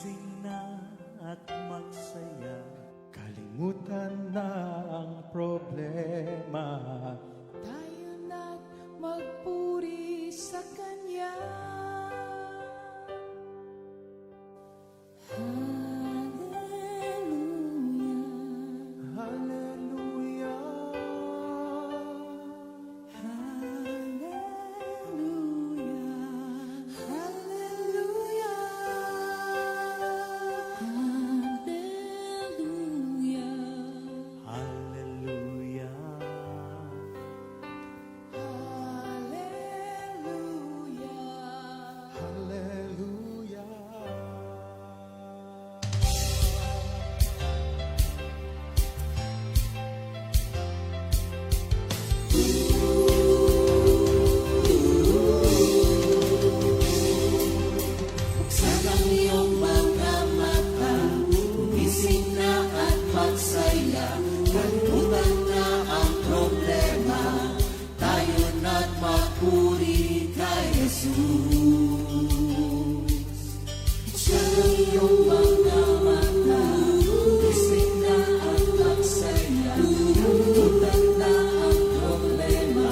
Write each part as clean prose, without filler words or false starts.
Gumising na at magsaya, Kalimutan na ang problema. Tayo na't magpuri sa Kanya. Hallelujah, Hallelujah. Hallelujah, Hallelujah, Hallelujah. Hallelujah. Hallelujah. Buksan ang iyong mga mata, gumising na at magsaya. Kalimutan na ang problema, tayo na't magpuri kay Jesus. Buksan ang iyong mga mata, gumising na at magsaya. Kalimutan na ang problema,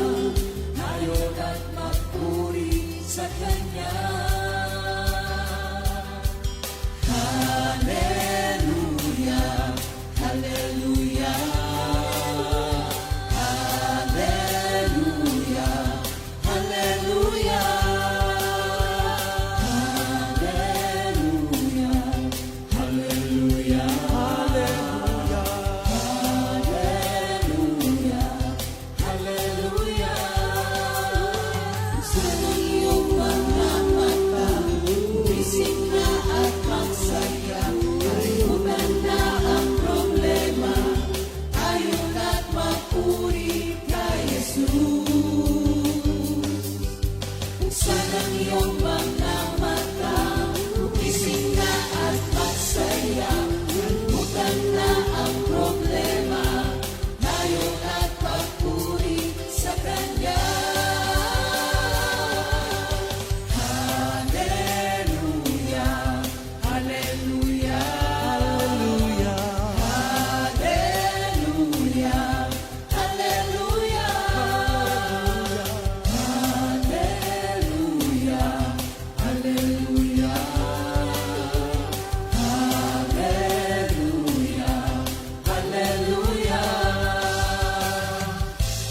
tayo na't magpuri sa Kanya. Hallelujah, Hallelujah, Hallelujah, Hallelujah, Hallelujah, Hallelujah, Hallelujah, Hallelujah. Buksan ang iyong mga mata, gumising na at magsaya. Kalimutan na ang problema, tayo na't magpuri kay Jesus. Buksan ang iyong mga mata, gumising na at magsaya. Kalimutan na ang problema, tayo na't magpuri sa Kanya. Hallelujah, Hallelujah, Hallelujah, Hallelujah, Hallelujah, Hallelujah, Hallelujah, Hallelujah.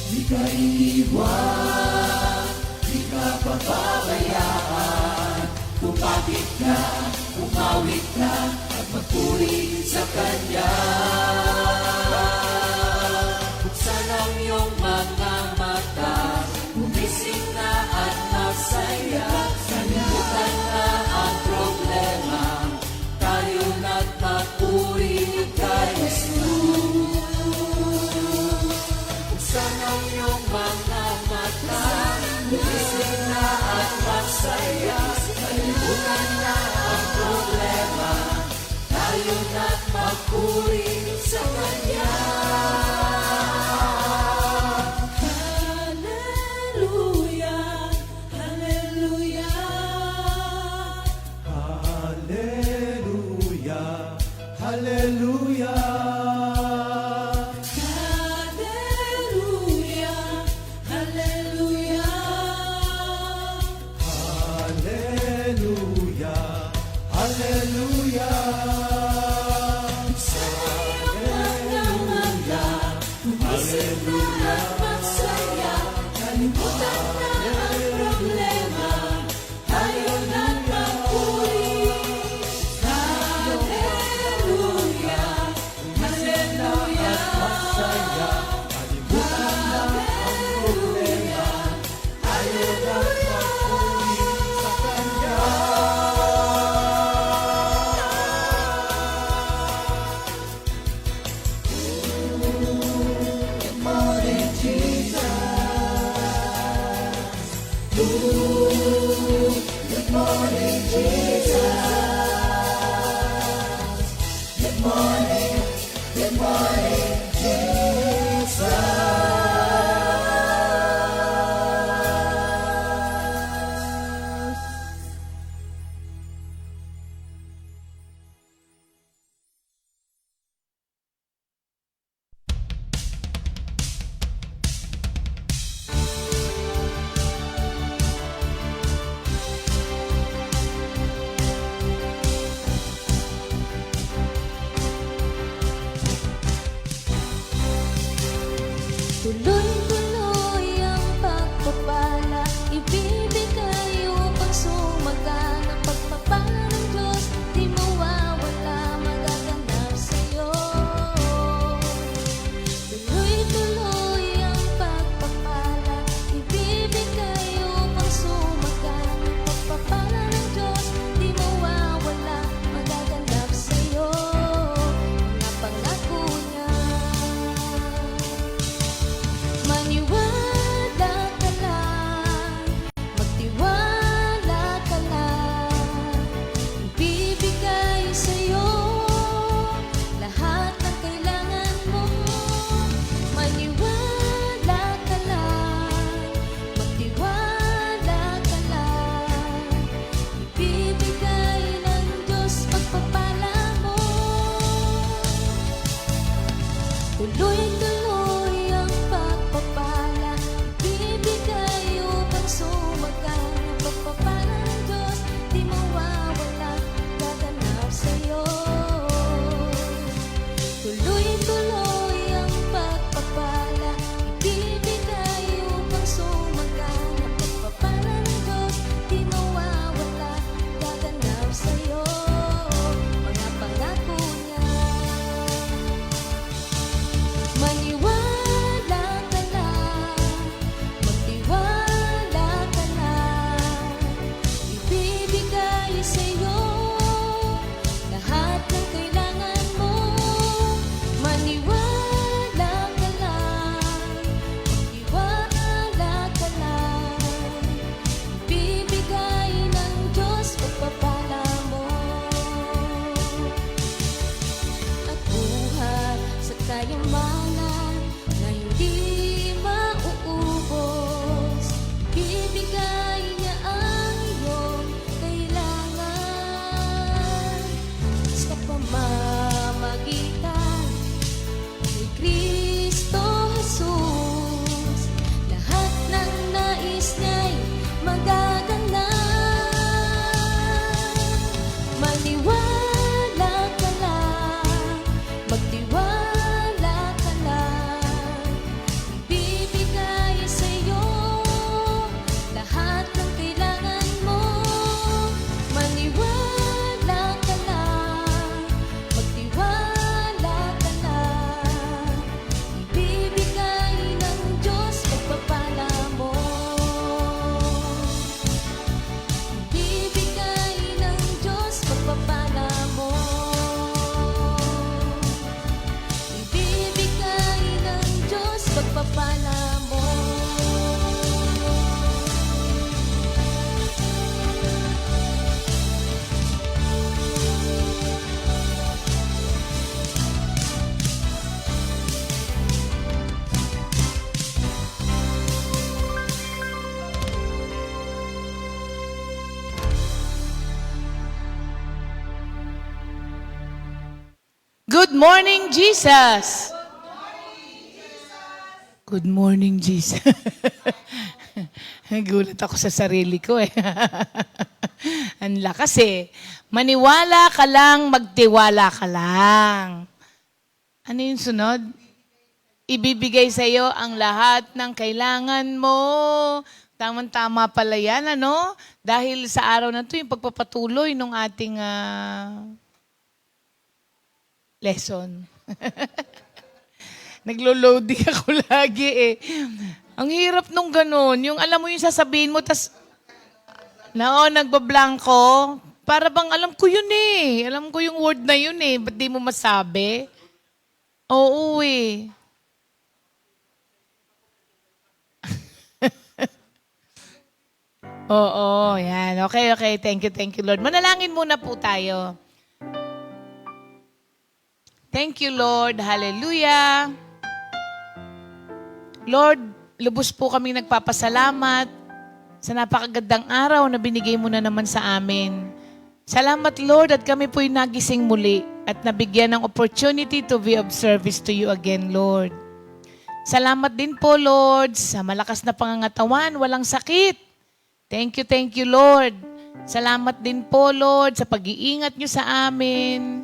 Di ka iiwan, di ka pababayaan. Kumapit ka, umawit ka, at magpuri sa Kanya. Buksan ang iyong mga mata, gumising na at magsaya. Kalimutan na ang problema, tayo na't magpuri kay Jesus. Buksan ang iyong mga mata, gumising na at magsaya. Kalimutan na ang problema, tayo na't magpuri sa Kanya. Hallelujah, Hallelujah, Hallelujah. Hallelujah. Hallelujah, Hallelujah. Hallelujah. Hallelujah. Sa iyong mga mata, gumising na at magsaya. Kalimutan na ang problema, tayo na't magpuri. Hallelujah, Good morning, Jesus. Good morning, Jesus. Gulat ako sa sarili ko eh. Ang lakas eh. Maniwala ka lang, magtiwala ka lang. Ano yung sunod? Ibibigay sa iyo ang lahat ng kailangan mo. Tama-tama pala yan, ano? Dahil sa araw na ito, yung pagpapatuloy ng ating lesson. Naglo-loading ako lagi eh. Ang hirap nung ganun. Yung alam mo yung sasabihin mo, tas nagbablanko. Para bang alam ko yun eh. Alam ko yung word na yun eh. Ba't di mo masabi? Oo eh. Oo, yan. Okay. Thank you, Lord. Manalangin muna po tayo. Thank you, Lord. Hallelujah. Lord, lubos po kami nagpapasalamat sa napakagandang araw na binigay mo na naman sa amin. Salamat, Lord, at kami po'y nagising muli at nabigyan ng opportunity to be of service to you again, Lord. Salamat din po, Lord, sa malakas na pangangatawan, walang sakit. Thank you, Lord. Salamat din po, Lord, sa pag-iingat nyo sa amin.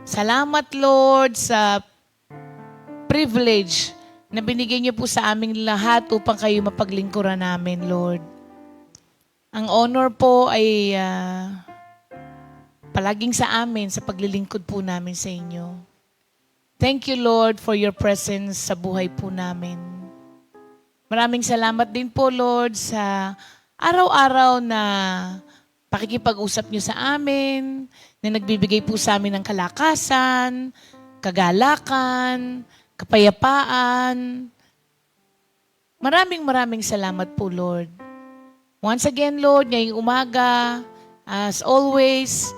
Salamat, Lord, sa privilege na binigay niyo po sa aming lahat upang kayo mapaglingkuran namin, Lord. Ang honor po ay palaging sa amin, sa paglilingkod po namin sa inyo. Thank you, Lord, for your presence sa buhay po namin. Maraming salamat din po, Lord, sa araw-araw na pakikipag-usap niyo sa amin, na nagbibigay po sa amin ng kalakasan, kagalakan, kapayapaan. Maraming salamat po, Lord. Once again, Lord, ngayong umaga, as always,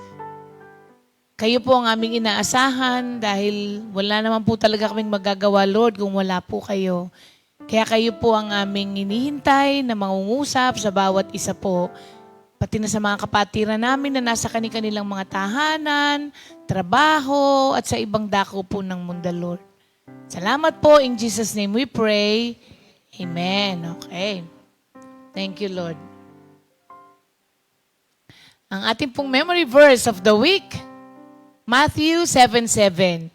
kayo po ang aming inaasahan dahil wala naman po talaga kaming magagawa, Lord, kung wala po kayo. Kaya kayo po ang aming inihintay na mangungusap sa bawat isa po, pati na sa mga kapatiran namin na nasa kanilang mga tahanan, trabaho, at sa ibang dako po ng mundo, Lord. Salamat po. In Jesus' name we pray. Amen. Okay. Thank you, Lord. Ang ating pong memory verse of the week, Matthew 7:7.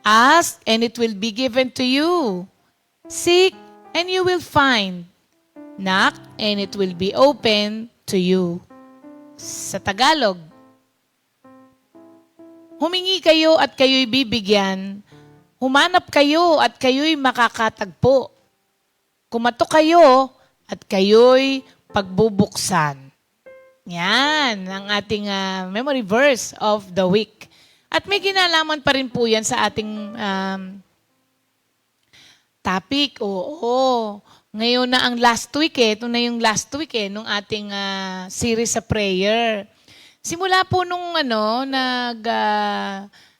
Ask and it will be given to you. Seek and you will find. Knock and it will be open to you. Sa Tagalog, humingi kayo at kayo'y bibigyan. Humanap kayo at kayo'y makakatagpo. Kumatok kayo at kayo'y pagbubuksan. Yan ang ating memory verse of the week. At may kinalaman pa rin po yan sa ating topic. Oo. Ngayon na ang last week ito na yung last week nung ating series sa prayer. Simula po nung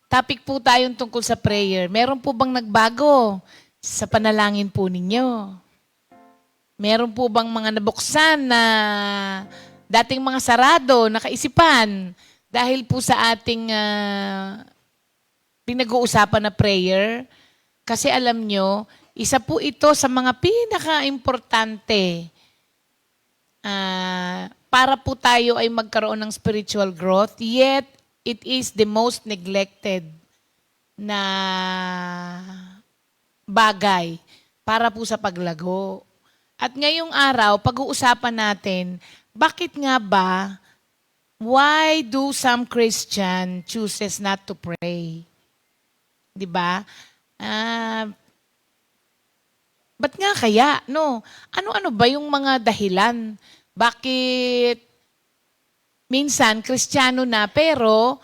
topic po tayong tungkol sa prayer. Meron po bang nagbago sa panalangin po ninyo? Meron po bang mga nabuksan na dating mga sarado, nakaisipan dahil po sa ating pinag-uusapan na prayer? Kasi alam nyo, isa po ito sa mga pinaka-importante para po tayo ay magkaroon ng spiritual growth, yet it is the most neglected na bagay para po sa paglago. At ngayong araw, pag-uusapan natin, bakit nga ba, why do some Christian chooses not to pray? Diba? Ba't nga kaya? No? Ano-ano ba yung mga dahilan? Bakit minsan Kristiyano na pero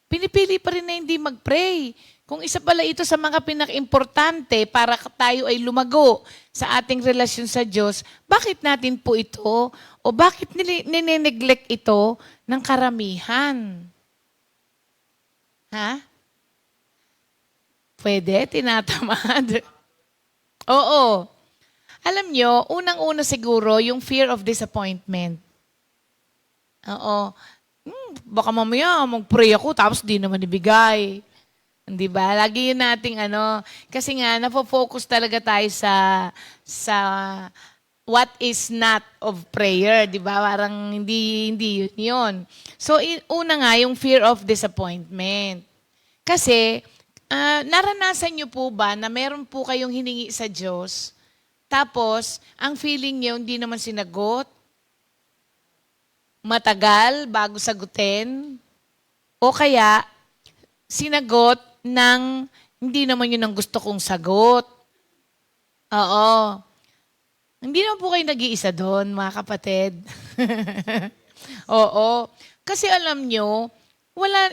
pinipili pa rin na hindi mag-pray? Kung isa pala ito sa mga pinaka-importante para tayo ay lumago sa ating relasyon sa Diyos, bakit natin po ito o bakit nineneglect ito ng karamihan? Ha? Pwede? Tinatamad? Oo. Alam nyo, unang-una siguro, yung fear of disappointment. Oo. Baka mamaya mag-pray ako tapos di naman ibigay. Di ba? Lagi yun nating kasi nga, napofocus talaga tayo sa what is not of prayer, di ba? Parang hindi yun. So, una nga, yung fear of disappointment. Kasi, naranasan nyo po ba na meron po kayong hiningi sa Diyos, tapos, ang feeling nyo, hindi naman sinagot, matagal bago sagutin, o kaya, sinagot ng hindi naman yun ang gusto kong sagot. Oo. Hindi naman po kayo nag-iisa doon, mga kapatid. Oo. Kasi alam nyo,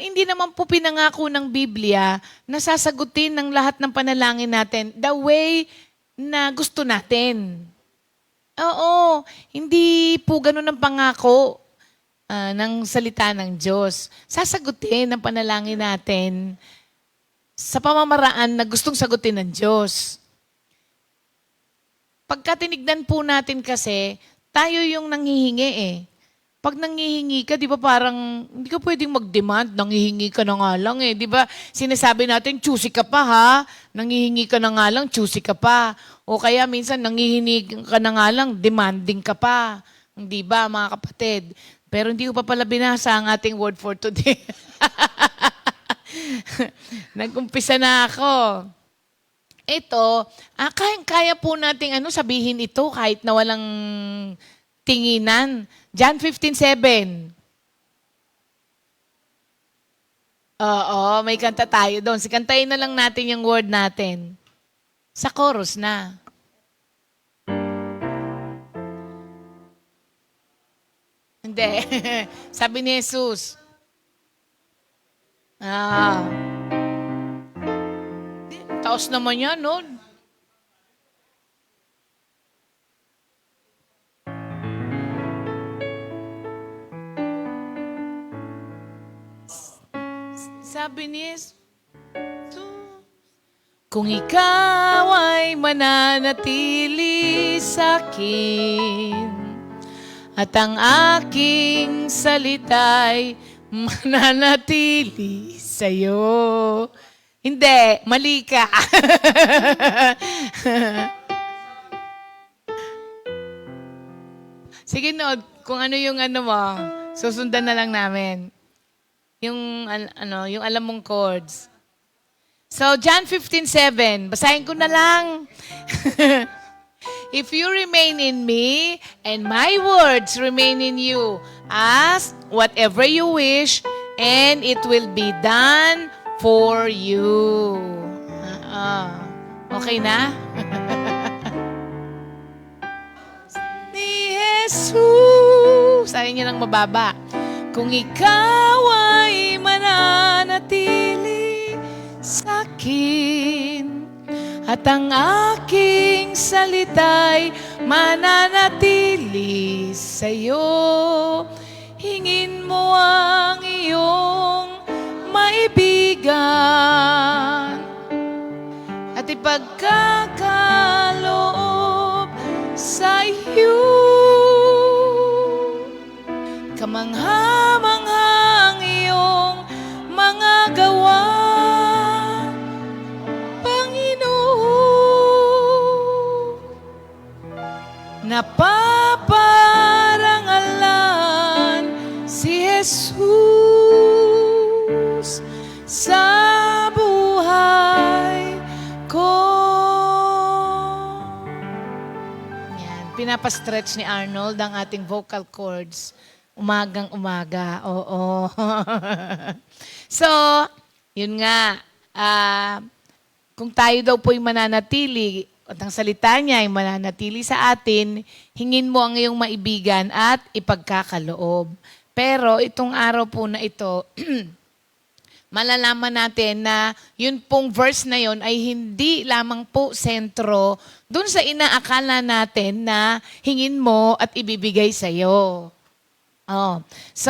hindi naman po pinangako ng Biblia na sasagutin ng lahat ng panalangin natin the way na gusto natin. Oo. Hindi po ganun ang pangako ng salita ng Diyos. Sasagutin ang panalangin natin sa pamamaraan na gustong sagutin ng Diyos. Pagka tinignan po natin kasi, tayo yung nanghihingi eh. Pag nanghihingi ka, di ba parang, hindi ka pwedeng mag-demand, nanghihingi ka na nga lang eh. Di ba, sinasabi natin, choosy ka pa ha, nanghihingi ka na nga lang, choosy ka pa. O kaya minsan, nanghihingi ka na nga lang, demanding ka pa. Di ba, mga kapatid? Pero hindi ko pa pala binasa ang ating word for today. Nag-umpisa na ako. Ito, kaya po nating sabihin ito kahit na walang tinginan. John 15:7. Oo, may kanta tayo doon. Sikantayin na lang natin yung word natin. Sa chorus na. Hindi. Sabi ni Jesus. Taos naman yan, no? Sabi ni Jesus, kung ikaw ay mananatili sa akin, at ang aking salita'y mananatili sa'yo. Hindi, mali ka. Sige, Nod, kung ano yung mo, susundan na lang namin. Yung alam mong chords. So, John 15:7, basahin ko na lang. If you remain in me, and my words remain in you, ask whatever you wish, and it will be done for you. Okay na? Ni Jesus. Sabi niya ng mababa. Kung ikaw ay mananatili sa akin, at ang aking salita'y mananatili sa'yo, hingin mo ang iyong maibigan at ipagkakaloob sa iyo. Kamangha-manghang iyong mga gawa, Panginoon, napaparangalan si Jesus sa buhay ko. Yan, pinapastretch ni Arnold ang ating vocal cords. Umagang-umaga, oo. So, yun nga, kung tayo daw po'y mananatili, at ang salita niya ay mananatili sa atin, hingin mo ang iyong maibigan at ipagkakaloob. Pero itong araw po na ito, malalaman natin na yun pong verse na yun ay hindi lamang po sentro dun sa inaakala natin na hingin mo at ibibigay sa'yo. Oh. So,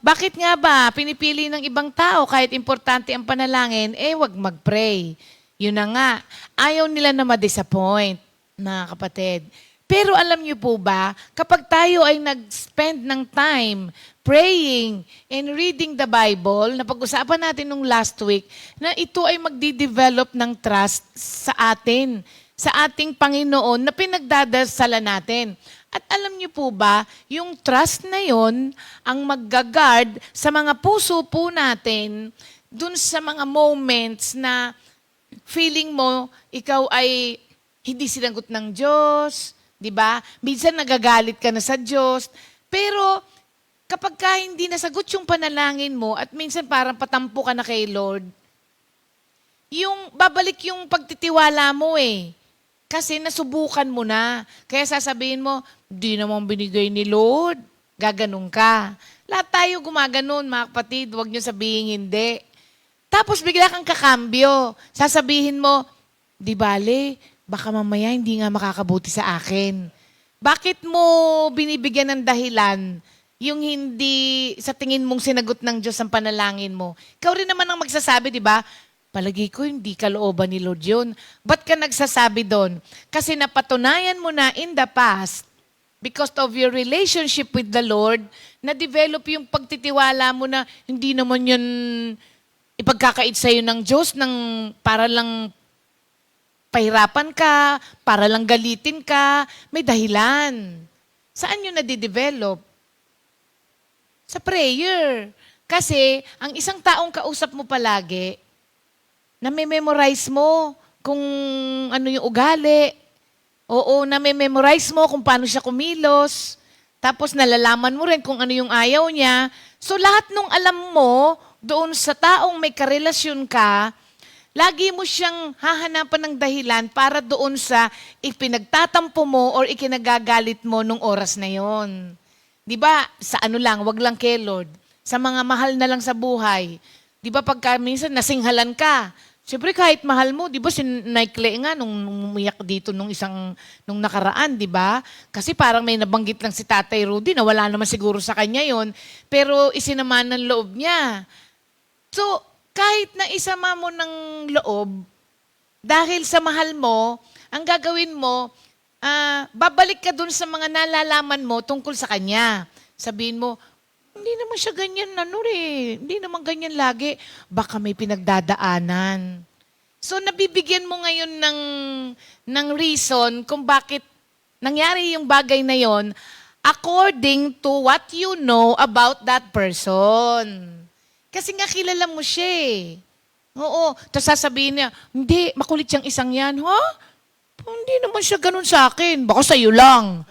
bakit nga ba pinipili ng ibang tao kahit importante ang panalangin, wag mag-pray. Yun na nga, ayaw nila na ma-disappoint, mga kapatid. Pero alam niyo po ba, kapag tayo ay nag-spend ng time praying and reading the Bible, na pag-usapan natin nung last week, na ito ay magdi-develop ng trust sa atin, sa ating Panginoon na pinagdadasalan natin. At alam niyo po ba, yung trust na yon ang mag-guard sa mga puso po natin dun sa mga moments na feeling mo ikaw ay hindi sinagot ng Diyos, di ba? Minsan nagagalit ka na sa Diyos, pero kapag ka hindi nasagot yung panalangin mo at minsan parang patampo ka na kay Lord, yung babalik yung pagtitiwala mo eh. Kasi nasubukan mo na. Kaya sasabihin mo, di naman binigay ni Lord. Gaganong ka. Lahat tayo gumaganon, mga kapatid. Huwag niyo sabihin hindi. Tapos bigla kang kakambyo. Sasabihin mo, di bale, baka mamaya hindi nga makakabuti sa akin. Bakit mo binibigyan ng dahilan yung hindi sa tingin mong sinagot ng Diyos ang panalangin mo? Ikaw rin naman ang magsasabi, di ba? Palagi ko hindi kalooban ni Lord yun. Ba't ka nagsasabi doon? Kasi napatunayan mo na in the past, because of your relationship with the Lord, na-develop yung pagtitiwala mo na hindi naman yan ipagkakait sa'yo ng Diyos para lang pahirapan ka, para lang galitin ka, may dahilan. Saan yun nadidevelop? Sa prayer. Kasi ang isang taong kausap mo palagi, na-memorize mo kung ano yung ugali. Oo, na-memorize mo kung paano siya kumilos. Tapos nalalaman mo rin kung ano yung ayaw niya. So lahat nung alam mo, doon sa taong may karelasyon ka, lagi mo siyang hahanapan ng dahilan para doon sa ipinagtatampo mo or ikinagagalit mo nung oras na yon. Di ba, sa ano lang, wag lang kay Lord. Sa mga mahal na lang sa buhay. Di ba, pagka minsan nasinghalan ka, siyempre kahit mahal mo, di ba, sinaikli nga nung umiyak dito nung nakaraan, di ba? Kasi parang may nabanggit lang si Tatay Rudy na wala naman siguro sa kanya yon, pero isinaman ng loob niya. So, kahit na isama mo ng loob, dahil sa mahal mo, ang gagawin mo, babalik ka dun sa mga nalalaman mo tungkol sa kanya. Sabihin mo, hindi naman siya ganyan, hindi naman ganyan lagi. Baka may pinagdadaanan. So, nabibigyan mo ngayon ng reason kung bakit nangyari yung bagay na yon according to what you know about that person. Kasi nga kilala mo siya eh. Oo. Tapos sasabihin niya, hindi, makulit siyang isang yan. Ha? Hindi naman siya ganun sa akin. Baka sa'yo lang.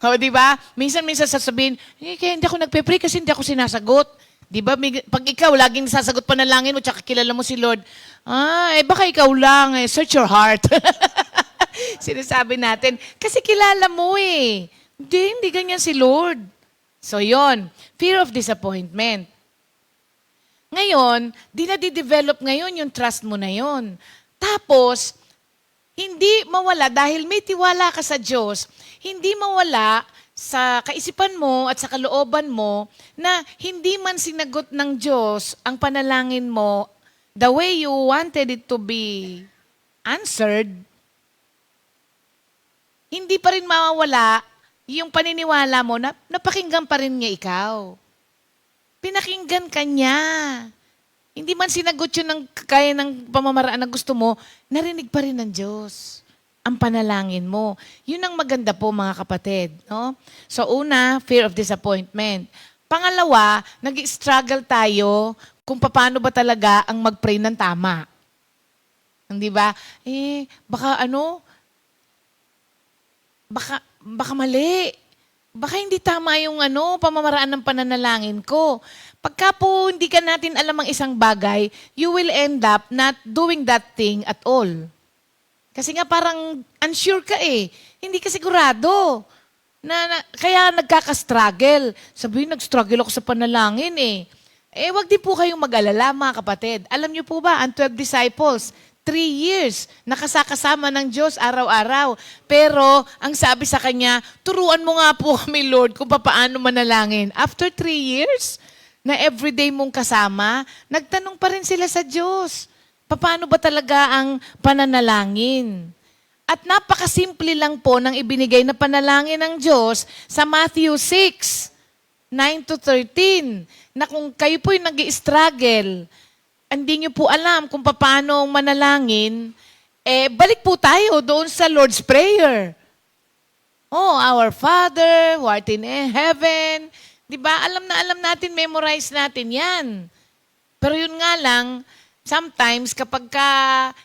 O, di ba? Minsan sasabihin, kaya hindi ako nagpe-pray kasi hindi ako sinasagot. Di ba? Pag ikaw, laging sasagot panalangin mo, tsaka kilala mo si Lord, baka ikaw lang, search your heart. Sinasabi natin. Kasi kilala mo eh. Hindi ganyan si Lord. So, yon, fear of disappointment. Ngayon, dinadi-develop ngayon yung trust mo na yon. Tapos, hindi mawala dahil may tiwala ka sa Diyos, hindi mawala sa kaisipan mo at sa kalooban mo na hindi man sinagot ng Diyos ang panalangin mo the way you wanted it to be answered, hindi pa rin mawawala yung paniniwala mo na napakinggan pa rin niya ikaw. Pinakinggan ka niya. Hindi man sinagot yun ng kaya ng pamamaraan na gusto mo, narinig pa rin ng Diyos ang panalangin mo. Yun ang maganda po mga kapatid. No? So una, fear of disappointment. Pangalawa, nag-struggle tayo kung paano ba talaga ang mag-pray ng tama. Hindi ba? Baka mali. Baka hindi tama yung pamamaraan ng pananalangin ko. Pagka po hindi ka natin alam ang isang bagay, you will end up not doing that thing at all. Kasi nga parang unsure ka eh. Hindi ka sigurado. Kaya nagkaka-struggle. Sabihin, nag-struggle ako sa panalangin eh. Wag din po kayong mag-alala mga kapatid. Alam niyo po ba, ang 12 disciples, 3 years, nakasakasama ng Diyos araw-araw. Pero, ang sabi sa kanya, turuan mo nga po kami, Lord, kung paano manalangin. After 3 years, na everyday mong kasama, nagtanong pa rin sila sa Diyos. Paano ba talaga ang pananalangin? At napakasimple lang po ng ibinigay na panalangin ng Diyos sa Matthew 6, 9 to 13, na kung kayo po'y nag-i-struggle, hindi nyo po alam kung paano manalangin, balik po tayo doon sa Lord's Prayer. Oh, our Father, who art in heaven. Di ba? Alam natin, memorize natin yan. Pero yun nga lang, sometimes kapag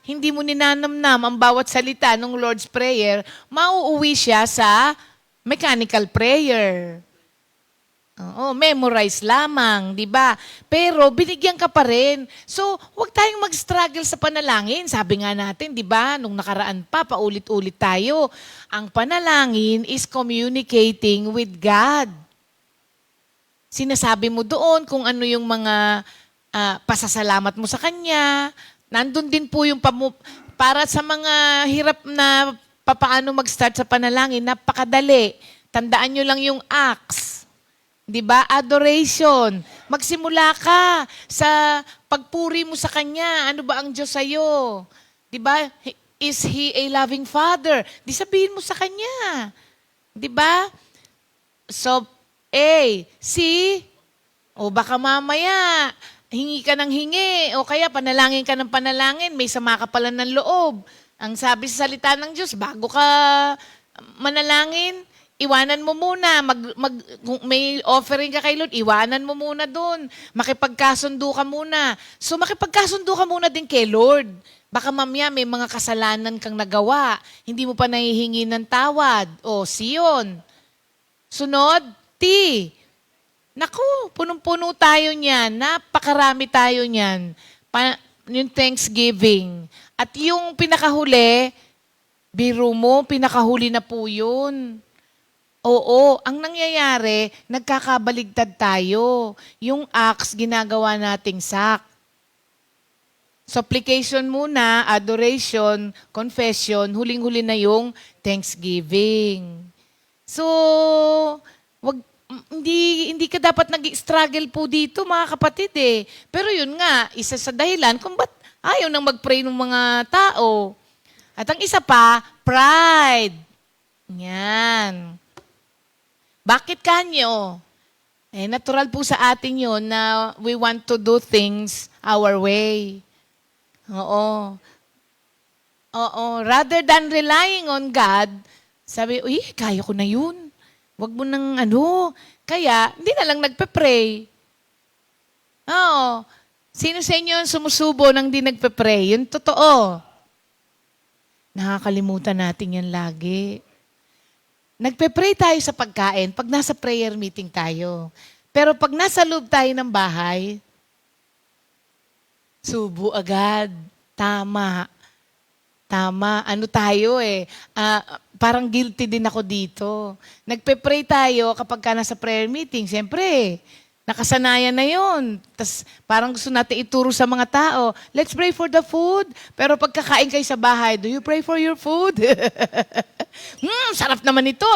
hindi mo ninanamnam ang bawat salita ng Lord's Prayer, mauuwi siya sa mechanical prayer. Oo, memorize lamang, di ba? Pero binigyan ka pa rin. So, huwag tayong mag-struggle sa panalangin. Sabi nga natin, di ba, nung nakaraan pa, paulit-ulit tayo. Ang panalangin is communicating with God. Sinasabi mo doon kung ano yung mga pasasalamat mo sa Kanya. Nandun din po yung para sa mga hirap na paano mag-start sa panalangin, napakadali. Tandaan nyo lang yung acts. Di ba? Adoration. Magsimula ka sa pagpuri mo sa Kanya. Ano ba ang Diyos sa'yo? Di ba? Is He a loving Father? Di sabihin mo sa Kanya. Di ba? So, A. C. O baka mamaya, hingi ka ng hingi. O kaya panalangin ka ng panalangin. May sama ka pala ng loob. Ang sabi sa salita ng Diyos, bago ka manalangin, iwanan mo muna. Kung may offering ka kay Lord, iwanan mo muna doon. Makipagkasundo ka muna. So makipagkasundo ka muna din kay Lord. Baka mamaya may mga kasalanan kang nagawa. Hindi mo pa nahihingi ng tawad. O, siyon. Sunod, T. Naku, punong-puno tayo niyan. Napakarami tayo niyan. Yung Thanksgiving. At yung pinakahuli, biro mo, pinakahuli na po yun. Oo, ang nangyayari, nagkakabaligtad tayo. Yung acts, ginagawa nating sak. Supplication muna, adoration, confession, huling-huli na yung thanksgiving. So, hindi ka dapat nag-struggle po dito, mga kapatid eh. Pero yun nga, isa sa dahilan kung ba't ayaw nang mag-pray ng mga tao. At ang isa pa, pride. Yan. Bakit kanyo? Natural po sa atin yun na we want to do things our way. Oo. Rather than relying on God, sabi, uy, kaya ko na yun. Wag mo nang Kaya, hindi na lang nagpe-pray. Oo. Sino sa inyo ang sumusubo nang di nagpe-pray? Yun totoo. Nakakalimutan natin yan lagi. Nagpe-pray tayo sa pagkain pag nasa prayer meeting tayo. Pero pag nasa loob tayo ng bahay, subo agad. Tama. Ano tayo parang guilty din ako dito. Nagpe-pray tayo kapag nasa prayer meeting. Siyempre, nakasanayan na yun. Tas parang gusto natin ituro sa mga tao, let's pray for the food. Pero pagkakain kayo sa bahay, do you pray for your food? Sarap naman ito.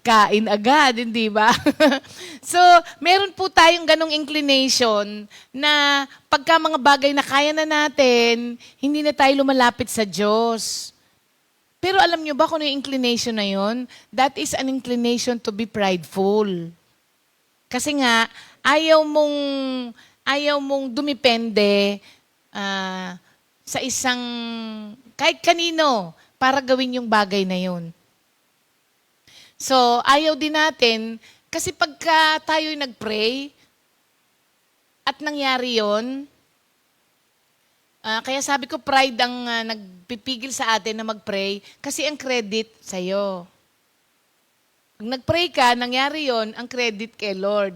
Kain agad, hindi ba? So, meron po tayong ganong inclination na pagka mga bagay na kaya na natin, hindi na tayo lumalapit sa Diyos. Pero alam nyo ba kung ano yung inclination na yun? That is an inclination to be prideful. Kasi nga, ayaw mong dumipende sa isang, kahit kanino, para gawin yung bagay na yun. So, ayaw din natin, kasi pagka tayo'y nag-pray, at nangyari yun, kaya sabi ko, pride ang nagpipigil sa atin na mag-pray, kasi ang credit sa'yo. Pag nag-pray ka, nangyari yon, ang credit kay Lord.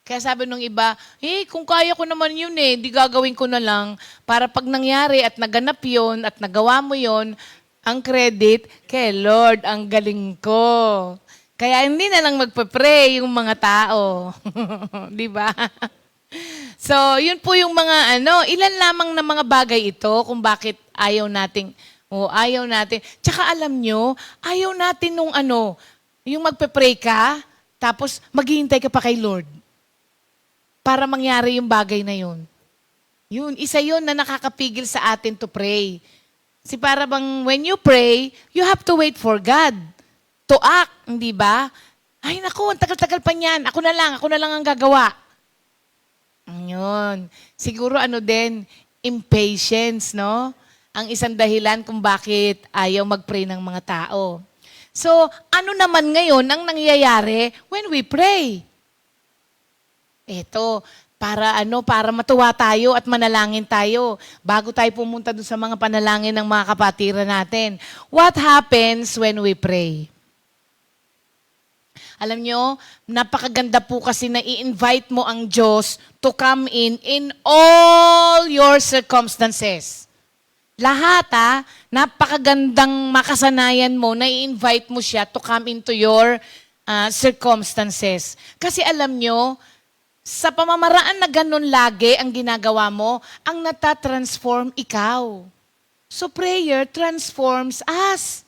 Kaya sabi nung iba, kung kaya ko naman yun di gagawin ko na lang para pag nangyari at naganap yun at nagawa mo yun, ang credit kay Lord, ang galing ko. Kaya hindi na lang magpe-pray yung mga tao. Di ba? So, yun po yung mga ilan lamang na mga bagay ito kung bakit ayaw natin. Tsaka alam nyo, ayaw natin nung yung magpe-pray ka, tapos maghihintay ka pa kay Lord para mangyari yung bagay na yun. Yun, isa yun na nakakapigil sa atin to pray. Si para bang when you pray, you have to wait for God to act, hindi ba? Ay naku, ang tagal-tagal pa niyan. Ako na lang ang gagawa. Yun. Siguro din, impatience, no? Ang isang dahilan kung bakit ayaw mag-pray ng mga tao. So, ano naman ngayon ang nangyayari when we pray? Ito, para matuwa tayo at manalangin tayo bago tayo pumunta doon sa mga panalangin ng mga kapatiran natin. What happens when we pray? Alam nyo, napakaganda po kasi na i-invite mo ang Diyos to come in all your circumstances. Lahat napakagandang makasanayan mo na i-invite mo siya to come into your circumstances. Kasi alam nyo, sa pamamaraan na ganun lagi ang ginagawa mo, ang natatransform ikaw. So prayer transforms us.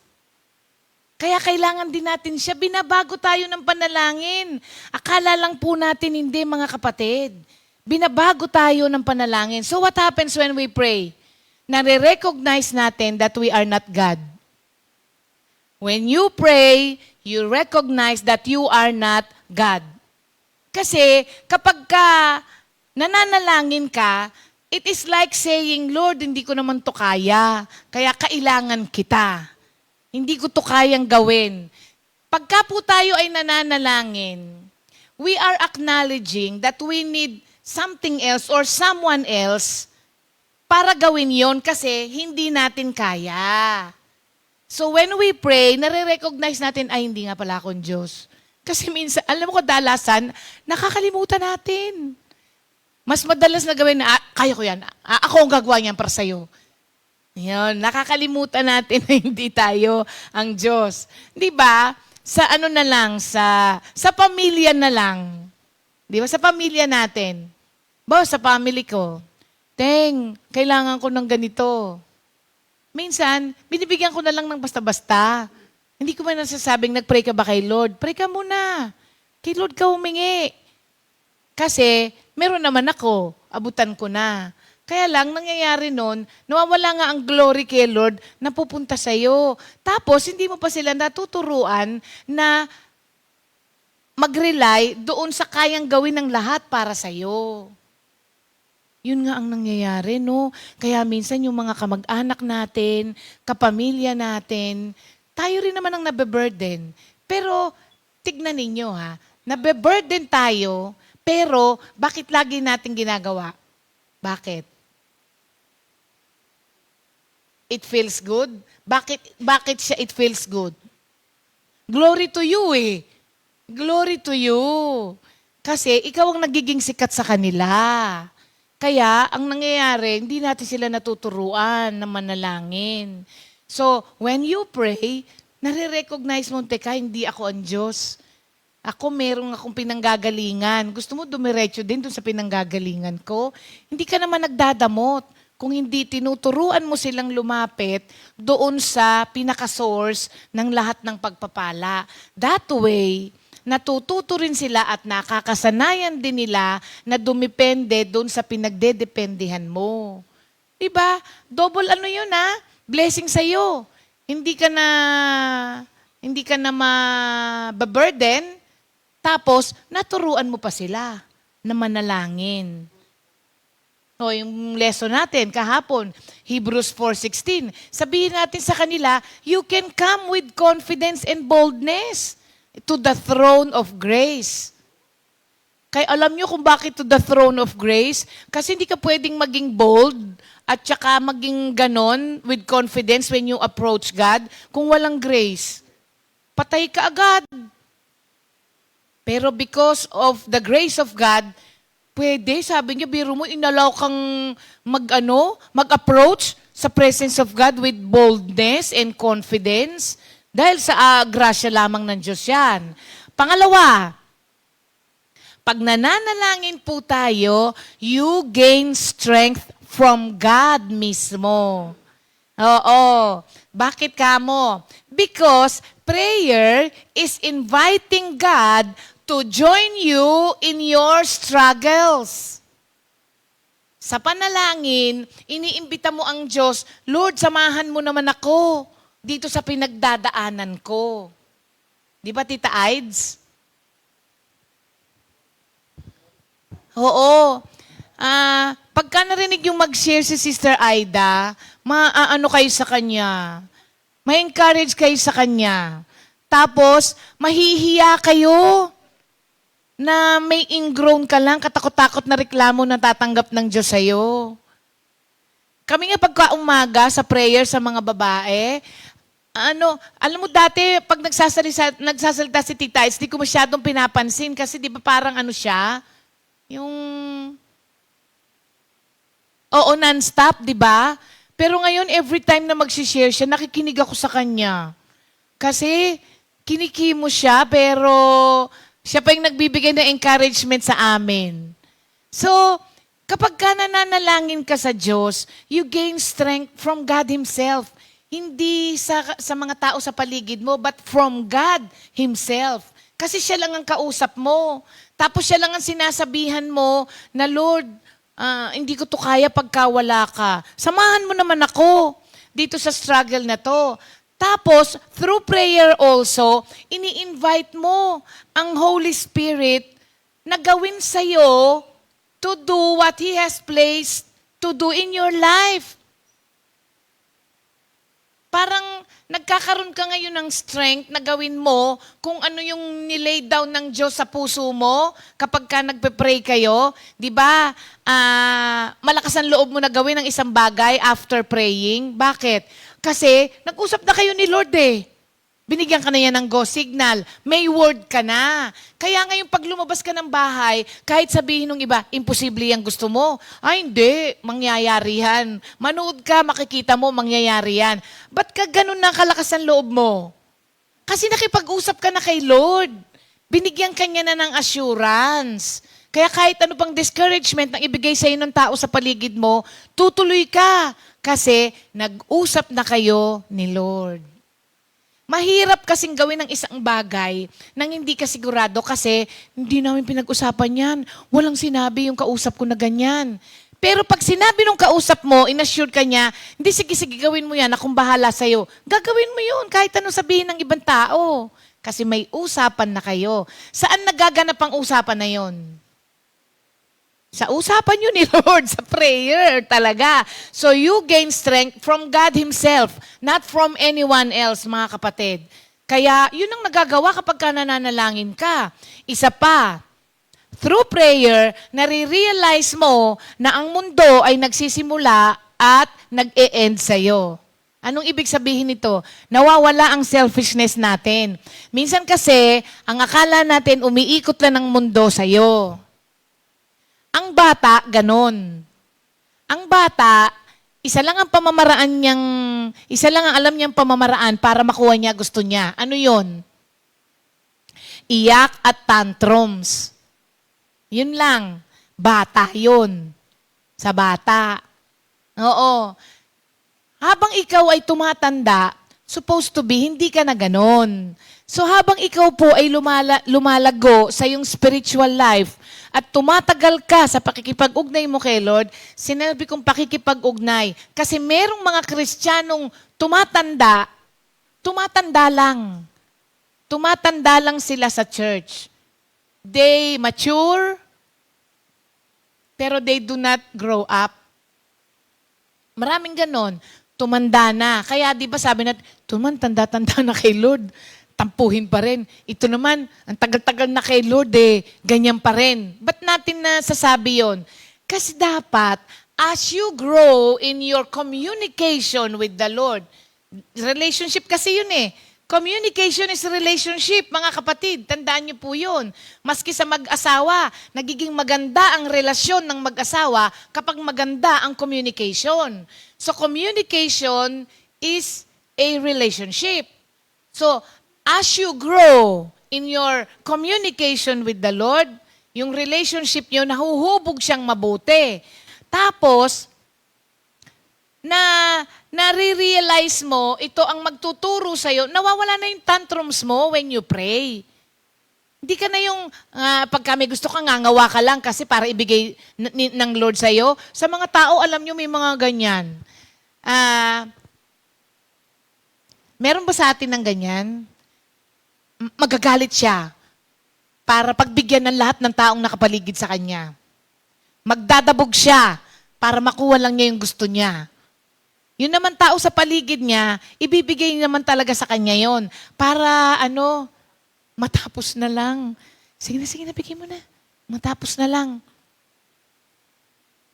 Kaya kailangan din natin siya. Binabago tayo ng panalangin. Akala lang po natin hindi, mga kapatid. Binabago tayo ng panalangin. So what happens when we pray? Nare-recognize natin that we are not God. When you pray, you recognize that you are not God. Kasi kapag nananalangin ka, it is like saying, Lord, hindi ko naman to kaya kailangan kita. Hindi ko to kayang gawin. Pagka po tayo ay nananalangin, we are acknowledging that we need something else or someone else para gawin yon kasi hindi natin kaya. So when we pray, nare-recognize natin, ay hindi nga pala akong Diyos. Kasi minsan, alam mo kadalasan, nakakalimutan natin. Mas madalas na gawin na, kaya ko yan, ako ang gagawa niyan para sa'yo. Yun, nakakalimutan natin na hindi tayo ang Diyos. Di ba? Sa na lang, sa pamilya na lang. Di ba? Sa pamilya natin. Sa family ko, kailangan ko ng ganito. Minsan, binibigyan ko na lang ng basta-basta. Hindi ko man nasasabing, nag-pray ka ba kay Lord? Pray ka muna. Kay Lord ka humingi. Kasi, meron naman ako. Abutan ko na. Kaya lang, nangyayari nun, nawawala nga ang glory kay Lord na pupunta sa'yo. Tapos, hindi mo pa sila natuturuan na mag-rely doon sa kayang gawin ng lahat para sa'yo. Yun nga ang nangyayari, no? Kaya minsan yung mga kamag-anak natin, kapamilya natin, tayo rin naman ang nabe-burden. Pero, tignan ninyo nabe-burden tayo, pero bakit lagi natin ginagawa? Bakit? It feels good? Bakit siya it feels good? Glory to you Glory to you. Kasi ikaw ang nagiging sikat sa kanila. Kaya, ang nangyayari, hindi natin sila natuturuan na manalangin. So, when you pray, nare-recognize mo, teka, hindi ako ang Diyos. Ako, merong akong pinanggagalingan. Gusto mo dumiretso din dun sa pinanggagalingan ko? Hindi ka naman nagdadamot. Kung hindi tinuturuan mo silang lumapit doon sa pinaka-source ng lahat ng pagpapala. That way, natututo rin sila at nakakasanayan din nila na dumipende doon sa pinagdedependihan mo. Diba? Double yun blessing sa'yo. Hindi ka na ma-burden, tapos naturuan mo pa sila na manalangin. O yung lesson natin kahapon, Hebrews 4:16. Sabihin natin sa kanila, you can come with confidence and boldness to the throne of grace. Kaya alam nyo kung bakit to the throne of grace? Kasi hindi ka pwedeng maging bold at saka maging ganon with confidence when you approach God kung walang grace. Patay ka agad. Pero because of the grace of God, pwede, sabi niya, biro mo, inalaw kang mag-approach sa presence of God with boldness and confidence dahil sa grasya lamang ng Diyos yan. Pangalawa, pag nananalangin po tayo, you gain strength from God mismo. Oo. Bakit kamo? Because prayer is inviting God to join you in your struggles. Sa panalangin, iniimbita mo ang Diyos, Lord, samahan mo naman ako dito sa pinagdadaanan ko. Di ba, Tita Ides? Oo. Pagka narinig yung mag-share si Sister Aida, maaano kayo sa kanya. Ma-encourage kayo sa kanya. Tapos, mahihiya kayo na may ingrown ka lang, katakot-takot na reklamo na tatanggap ng Diyos sa'yo. Kami nga pagka umaga sa prayer sa mga babae, alam mo dati, pag nagsasalita si Tita Ides, di ko masyadong pinapansin kasi di ba parang siya, yung, oo, non-stop, di ba? Pero ngayon, every time na mag-share siya, nakikinig ako sa kanya. Kasi, kinikimo siya, pero siya pa yung nagbibigay ng encouragement sa amin. So, kapag ka nananalangin ka sa Diyos, you gain strength from God Himself. Hindi sa mga tao sa paligid mo, but from God Himself. Kasi siya lang ang kausap mo. Tapos siya lang ang sinasabihan mo na, Lord, hindi ko to kaya pagka wala ka. Samahan mo naman ako dito sa struggle na to. Tapos, through prayer also, ini-invite mo ang Holy Spirit na gawin sa'yo to do what He has placed to do in your life. Parang nagkakaroon ka ngayon ng strength na gawin mo kung ano yung nilay down ng Diyos sa puso mo kapag ka nagpe-pray kayo. Di ba? Malakas ang loob mo na gawin ang isang bagay after praying. Bakit? Kasi nag-usap na kayo ni Lord eh. Binigyan ka na yan ng go signal. May word ka na. Kaya ngayon pag lumabas ka ng bahay, kahit sabihin ng iba, imposible yung gusto mo. Ay hindi, mangyayari yan. Manood ka, makikita mo, mangyayari yan. Ba't ka ganun na kalakas ang loob mo? Kasi nakipag-usap ka na kay Lord. Binigyan ka niya na ng assurance. Kaya kahit ano pang discouragement na ibigay sa'yo ng tao sa paligid mo, tutuloy ka. Kasi nag-usap na kayo ni Lord. Mahirap kasing gawin ng isang bagay nang hindi ka sigurado kasi hindi namin pinag-usapan yan. Walang sinabi yung kausap ko na ganyan. Pero pag sinabi nung kausap mo, inassure ka niya, hindi, sige, gawin mo yan, akong bahala sa'yo. Gagawin mo yun kahit anong sabihin ng ibang tao. Kasi may usapan na kayo. Saan nagaganap ang usapan na yon? Sa usapan yun ni Lord, sa prayer talaga. So you gain strength from God Himself, not from anyone else, mga kapatid. Kaya yun ang nagagawa kapag ka nananalangin ka. Isa pa, through prayer, nare-realize mo na ang mundo ay nagsisimula at nag-e-end sa'yo. Anong ibig sabihin nito? Nawawala ang selfishness natin. Minsan kasi, ang akala natin umiikot lang ng mundo sa'yo. Ang bata, ganon. Ang bata, isa lang ang alam niyang pamamaraan para makuha niya gusto niya. Ano yon? Iyak at tantrums. Yun lang. Bata yun. Sa bata. Oo. Habang ikaw ay tumatanda, supposed to be, hindi ka na ganon. So habang ikaw po ay lumalago sa iyong spiritual life at tumatagal ka sa pakikipag-ugnay mo kay Lord, sinabi kong pakikipag-ugnay. Kasi merong mga Kristiyanong tumatanda lang. Tumatanda lang sila sa church. They mature, pero they do not grow up. Maraming ganon. Tumanda na. Kaya di ba sabi natin, tanda-tanda na kay Lord. Tampuhin pa rin. Ito naman, ang tagal-tagal na kay Lord ganyan pa rin. Ba't natin nasasabi yon? Kasi dapat, as you grow in your communication with the Lord, relationship kasi yun Communication is relationship, mga kapatid. Tandaan niyo po yun. Maski sa mag-asawa, nagiging maganda ang relasyon ng mag-asawa kapag maganda ang communication. So, communication is a relationship. So, as you grow in your communication with the Lord, yung relationship nyo, nahuhubog siyang mabuti. Tapos, nare-realize mo, ito ang magtuturo sa'yo, nawawala na yung tantrums mo when you pray. Hindi ka na yung pagka may gusto ka, ngangawa ka lang kasi para ibigay ng Lord sa'yo. Sa mga tao, alam nyo, may mga ganyan. Meron ba sa atin ng ganyan? Magagalit siya para pagbigyan ng lahat ng taong nakapaligid sa kanya. Magdadabog siya para makuha lang niya yung gusto niya. Yun naman tao sa paligid niya, ibibigay naman talaga sa kanya yon para matapos na lang. Sige na, bigay mo na. Matapos na lang.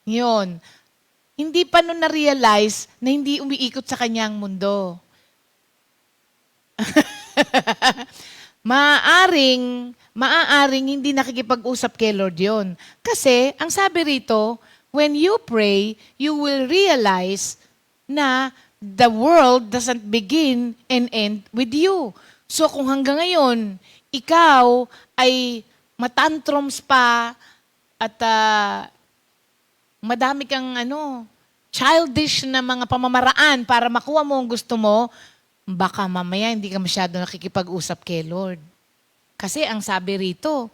Yun. Hindi pa nun na-realize na hindi umiikot sa kanyang mundo. Maaaring hindi nakikipag-usap kay Lord yun. Kasi, ang sabi rito, when you pray, you will realize na the world doesn't begin and end with you. So kung hanggang ngayon, ikaw ay matantrums pa at madami kang childish na mga pamamaraan para makuha mo ang gusto mo, baka mamaya hindi ka masyado nakikipag-usap kay Lord. Kasi ang sabi rito,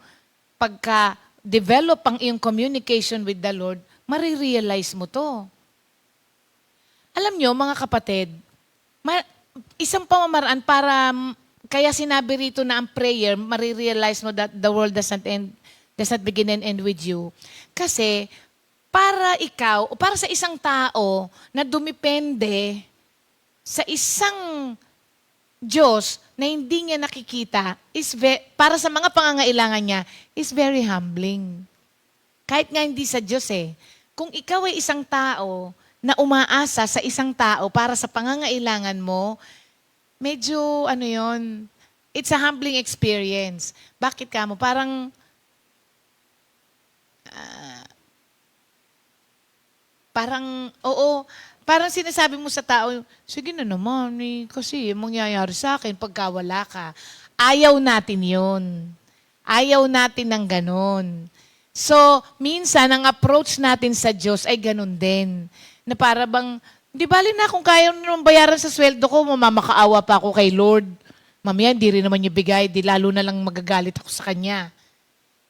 pagka develop ang iyong communication with the Lord, marirealize mo to. Alam nyo, mga kapatid, isang pamamaraan para, kaya sinabi rito na ang prayer, marirealize mo that the world doesn't begin and end with you. Kasi, para ikaw, o para sa isang tao na dumipende sa isang Diyos na hindi niya nakikita, para sa mga pangangailangan niya, is very humbling. Kahit nga hindi sa Diyos Kung ikaw ay isang tao na umaasa sa isang tao para sa pangangailangan mo, medyo it's a humbling experience. Bakit ka mo? Parang sinasabi mo sa tao, sige na naman, kasi mangyayari sa akin pagka wala ka. Ayaw natin yun. Ayaw natin ng ganon. So, minsan, ang approach natin sa Diyos ay ganon din. Na para bang, di bali na kung kaya naman bayaran sa sweldo ko, mamamakaawa pa ako kay Lord. Mamaya, hindi rin naman niya bigay, di lalo na lang magagalit ako sa Kanya.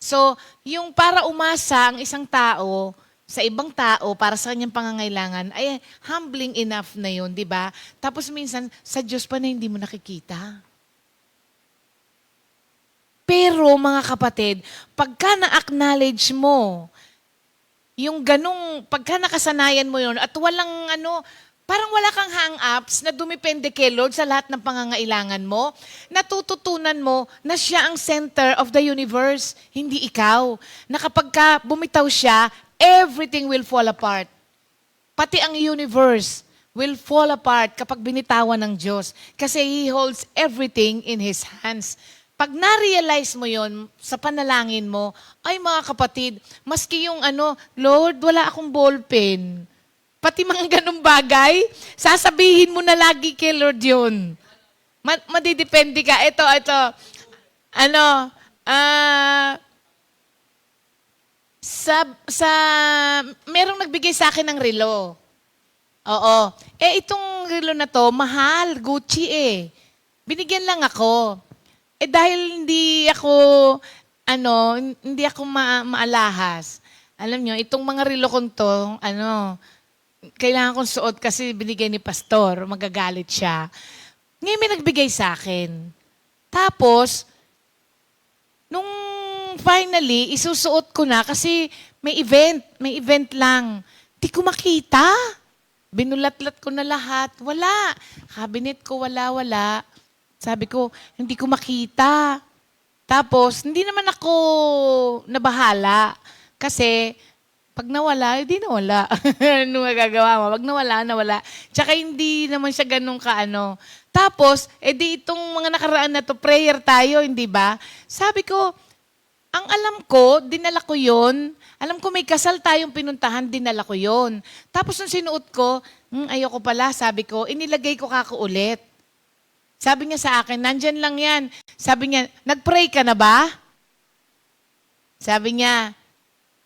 So, yung para umasa ang isang tao sa ibang tao para sa kanyang pangangailangan, ay humbling enough na yun, di ba? Tapos minsan, sa Diyos pa na hindi mo nakikita. Pero mga kapatid, pagka na-acknowledge mo, yung pagka nakasanayan mo yun, at walang parang wala kang hang-ups na dumipende kay Lord sa lahat ng pangangailangan mo, natututunan mo na siya ang center of the universe, hindi ikaw. Na kapag ka bumitaw siya, everything will fall apart. Pati ang universe will fall apart kapag binitawan ng Diyos. Kasi He holds everything in His hands. Pag na-realize mo yon sa panalangin mo, ay mga kapatid, maski yung Lord, wala akong ballpen. Pati mga ganung bagay, sasabihin mo na lagi kay Lord yun. Madidepende ka. Ito. Merong nagbigay sa akin ng relo. Oo. Itong relo na to, mahal, Gucci Binigyan lang ako. Dahil hindi ako maalahas. Alam nyo, itong mga relo kong to, kailangan kong suot kasi binigay ni pastor, magagalit siya. Ngayon may nagbigay sa akin. Tapos, nung finally, isusuot ko na kasi may event lang. Di ko makita. Binulatlat ko na lahat. Wala. Cabinet ko, wala. Sabi ko, hindi ko makita. Tapos, hindi naman ako nabahala. Kasi, pag nawala, hindi nawala. Ano magagawa mo? Pag nawala. Tsaka hindi naman siya ganun Tapos, itong mga nakaraan na to, prayer tayo, hindi ba? Sabi ko, ang alam ko, dinala ko yon. Alam ko may kasal tayong pinuntahan, dinala ko yon. Tapos nung sinuot ko, ayoko pala, sabi ko, inilagay ko kako ulit. Sabi niya sa akin, nandyan lang yan. Sabi niya, nag-pray ka na ba? Sabi niya,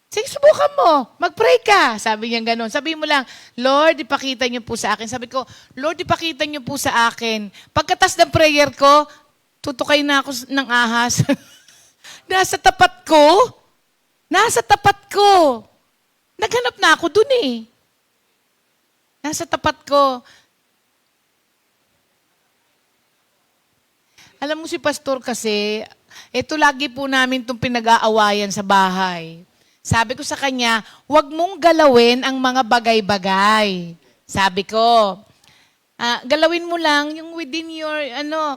sige, subukan mo. Mag-pray ka. Sabi niya gano'n. Sabi mo lang, Lord, ipakita niyo po sa akin. Sabi ko, Lord, ipakita niyo po sa akin. Pagkatas ng prayer ko, tutukay na ako ng ahas. nasa tapat ko. Nasa tapat ko. Naghanap na ako dun eh. Nasa tapat ko. Alam mo si pastor kasi, ito lagi po namin itong pinag-aawayan sa bahay. Sabi ko sa kanya, huwag mong galawin ang mga bagay-bagay. Sabi ko, galawin mo lang yung within your,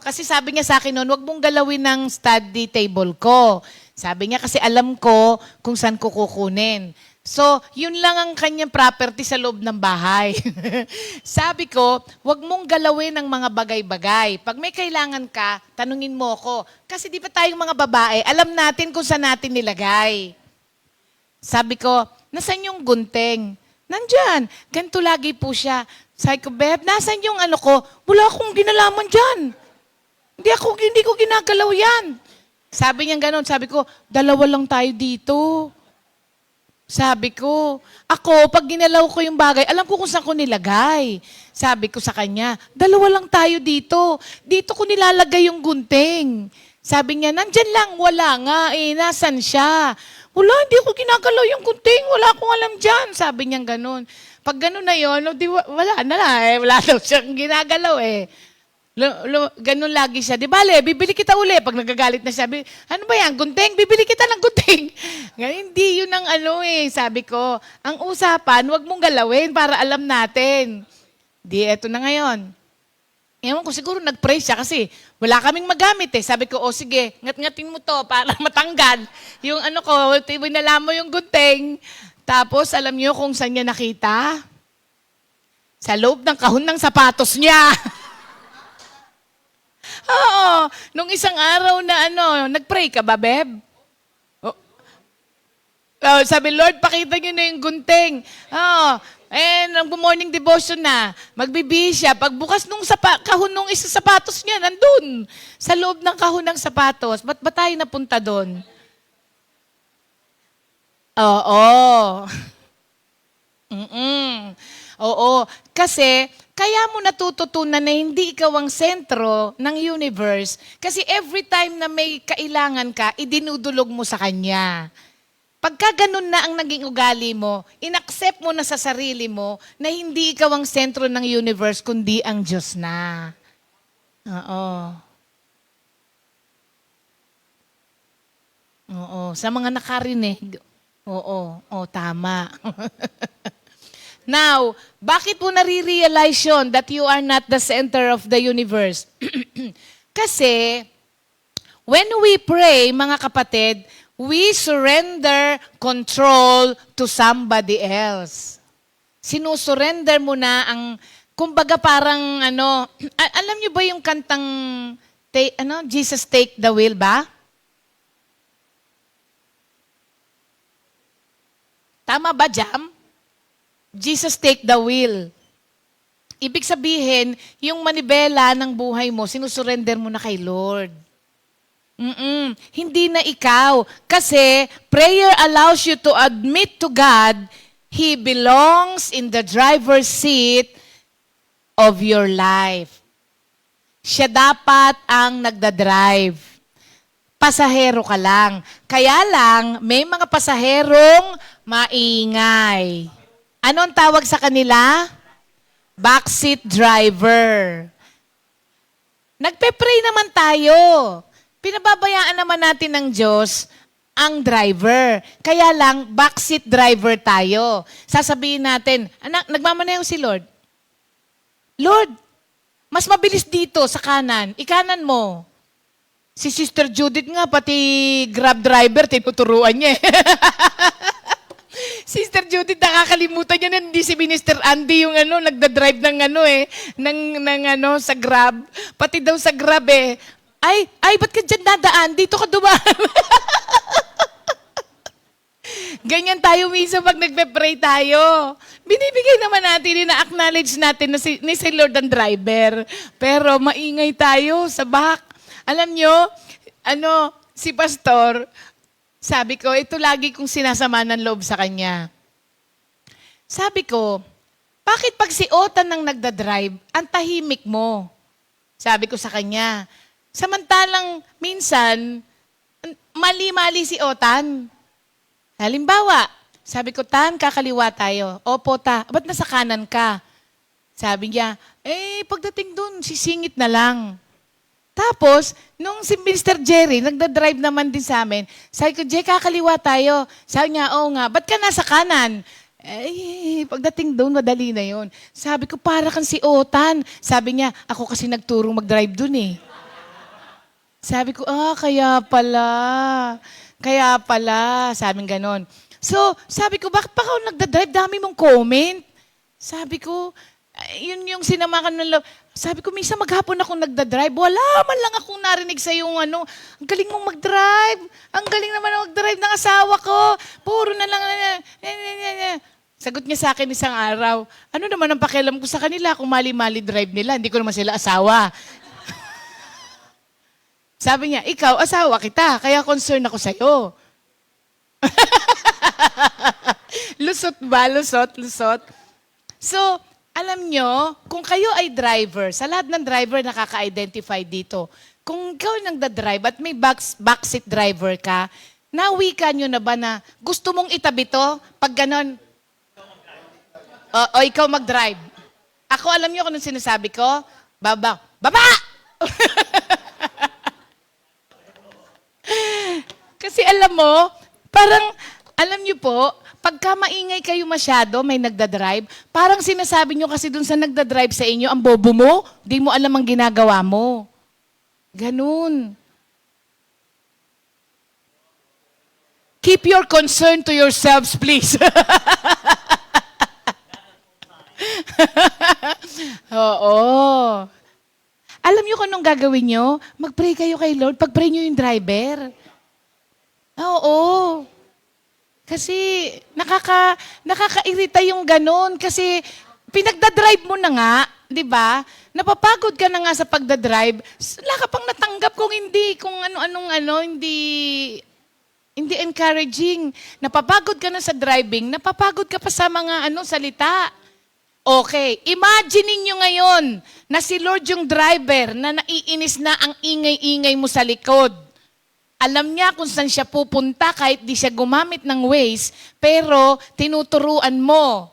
kasi sabi niya sa akin noon, huwag mong galawin ng study table ko. Sabi niya kasi alam ko kung saan ko kukunin. So, yun lang ang kanyang property sa loob ng bahay. Sabi ko, huwag mong galawin ang mga bagay-bagay. Pag may kailangan ka, tanungin mo ko. Kasi di ba tayong mga babae, alam natin kung saan natin nilagay. Sabi ko, nasan yung gunting? Nandyan. Ganito lagi po siya. Sabi ko, Beb, nasan yung ko? Wala akong ginalaman dyan. Hindi ko ginagalaw yan. Sabi niya ganon. Sabi ko, dalawa lang tayo dito. Sabi ko, ako, pag ginalaw ko yung bagay, alam ko kung saan ko nilagay. Sabi ko sa kanya, dalawa lang tayo dito. Dito ko nilalagay yung gunting. Sabi niya, nandyan lang, wala nga eh, nasan siya? Wala, hindi ko ginagalaw yung gunting, wala akong alam dyan. Sabi niya ganon. Pag ganon na yun, wala na eh, wala daw siyang ginagalaw eh. Ganun lagi siya. Di bale, bibili kita uli. Pag nagagalit na siya, ano ba yan? Gunting? Bibili kita ng gunting. Hindi yun ang sabi ko. Ang usapan, wag mong galawin para alam natin. Di, eto na ngayon. Ewan ko, siguro nag-pray siya kasi wala kaming magamit eh. Sabi ko, sige, ngat-ngatin mo to para matanggal. Yung winala mo yung gunting. Tapos, alam niyo kung saan niya nakita? Sa loob ng kahon ng sapatos niya. Oo. Nung isang araw na nag-pray ka ba, Beb? Sabi, Lord, pakita niyo na yung gunting. Nag-morning devotion na. Magbibihis siya. Pagbukas nung kahon nung isa sapatos niya, nandun. Sa loob ng kahon ng sapatos. Ba't ba tayo napunta doon? Oo. Oo. Kasi, kaya mo natututunan na hindi ikaw ang sentro ng universe kasi every time na may kailangan ka, idinudulog mo sa Kanya. Pagka ganun na ang naging ugali mo, inaccept mo na sa sarili mo na hindi ikaw ang sentro ng universe kundi ang Diyos na. Oo. Oo. Sa mga nakarinig, oo, tama. Now, bakit mo nare-realize yun that you are not the center of the universe? Kasi, when we pray, mga kapatid, we surrender control to somebody else. Sinusurrender mo na ang, kumbaga parang alam niyo ba yung kantang, Jesus Take the Wheel ba? Tama ba, Jam? Jesus take the wheel. Ibig sabihin, yung manibela ng buhay mo, sinusurrender mo na kay Lord. Hindi na ikaw. Kasi prayer allows you to admit to God, He belongs in the driver's seat of your life. Siya dapat ang nagdadrive. Pasahero ka lang. Kaya lang, may mga pasaherong maingay. Anong tawag sa kanila? Backseat driver. Nagpe-pray naman tayo. Pinababayaan naman natin ng Diyos ang driver. Kaya lang, backseat driver tayo. Sasabihin natin, anak, nagmamaneho si Lord. Lord, mas mabilis dito sa kanan. Ikanan mo. Si Sister Judith nga, pati Grab driver, tinuturuan niya. Sister Judith, nakakalimutan niya na hindi si Minister Andy yung nagda-drive ng sa Grab. Pati daw sa Grab Ay, ba't ka dyan dadaan? Dito ka dumaan. Ganyan tayo minsan pag nagpe-pray tayo. Binibigay naman natin, ina-acknowledge natin na si Lord ang driver. Pero maingay tayo sa back. Alam nyo, si Pastor, sabi ko, ito lagi kong sinasama ng loob sa kanya. Sabi ko, bakit pag si Otan ang nagdadrive, ang tahimik mo? Sabi ko sa kanya, samantalang minsan, mali-mali si Otan. Halimbawa, sabi ko, Tan, kakaliwa tayo. Opo, ta. Ba't nasa kanan ka? Sabi niya, pagdating dun, sisingit na lang. Tapos, nung si Mr. Jerry, nagda-drive naman din sa amin, sabi ko, Jay, kakaliwa tayo. Sabi niya, oo nga, ba't ka nasa kanan? Pagdating doon, madali na yon. Sabi ko, para kang si Otan. Sabi niya, ako kasi nagturong mag-drive dun eh. Sabi ko, kaya pala. Kaya pala. Sabing ganon. So, sabi ko, bakit pa ako nagda-drive? Dami mong comment. Sabi ko, yun yung sinamakan ng love. Sabi ko, minsan maghapon akong nagda-drive. Wala man lang akong narinig sa yung ang galing mong mag-drive. Ang galing naman mag-drive ng asawa ko. Puro na lang. Sagot niya sa akin isang araw, ano naman ang pakialam ko sa kanila kung mali-mali drive nila? Hindi ko naman sila asawa. Sabi niya, ikaw, asawa kita, kaya concern ako sa'yo. Lusot ba? Lusot. So, alam nyo, kung kayo ay driver, sa lahat ng driver nakaka-identify dito, kung ikaw ay nagda-drive at may backseat driver ka, nawika nyo na ba na gusto mong itabi to? Pag ganon, o ikaw mag-drive. Ako, alam nyo kung anong sinasabi ko? Baba! Kasi alam mo, parang, alam nyo po, pagka maingay kayo masyado, may nagda-drive, parang sinasabi nyo kasi dun sa nagda-drive sa inyo, ang bobo mo, di mo alam ang ginagawa mo. Ganun. Keep your concern to yourselves, please. Oo. Alam nyo kung anong gagawin nyo? Mag-pray kayo kay Lord. Pag-pray nyo yung driver. Oo. Kasi nakaka-irita yung ganun. Kasi pinagdadrive mo na nga, di ba? Napapagod ka na nga sa pagdadrive. Wala ka pang natanggap kung hindi encouraging. Napapagod ka na sa driving, napapagod ka pa sa mga salita. Okay, imagine niyo ngayon na si Lord yung driver na naiinis na ang ingay-ingay mo sa likod. Alam niya kung saan siya pupunta kahit di siya gumamit ng Waze, pero tinuturuan mo.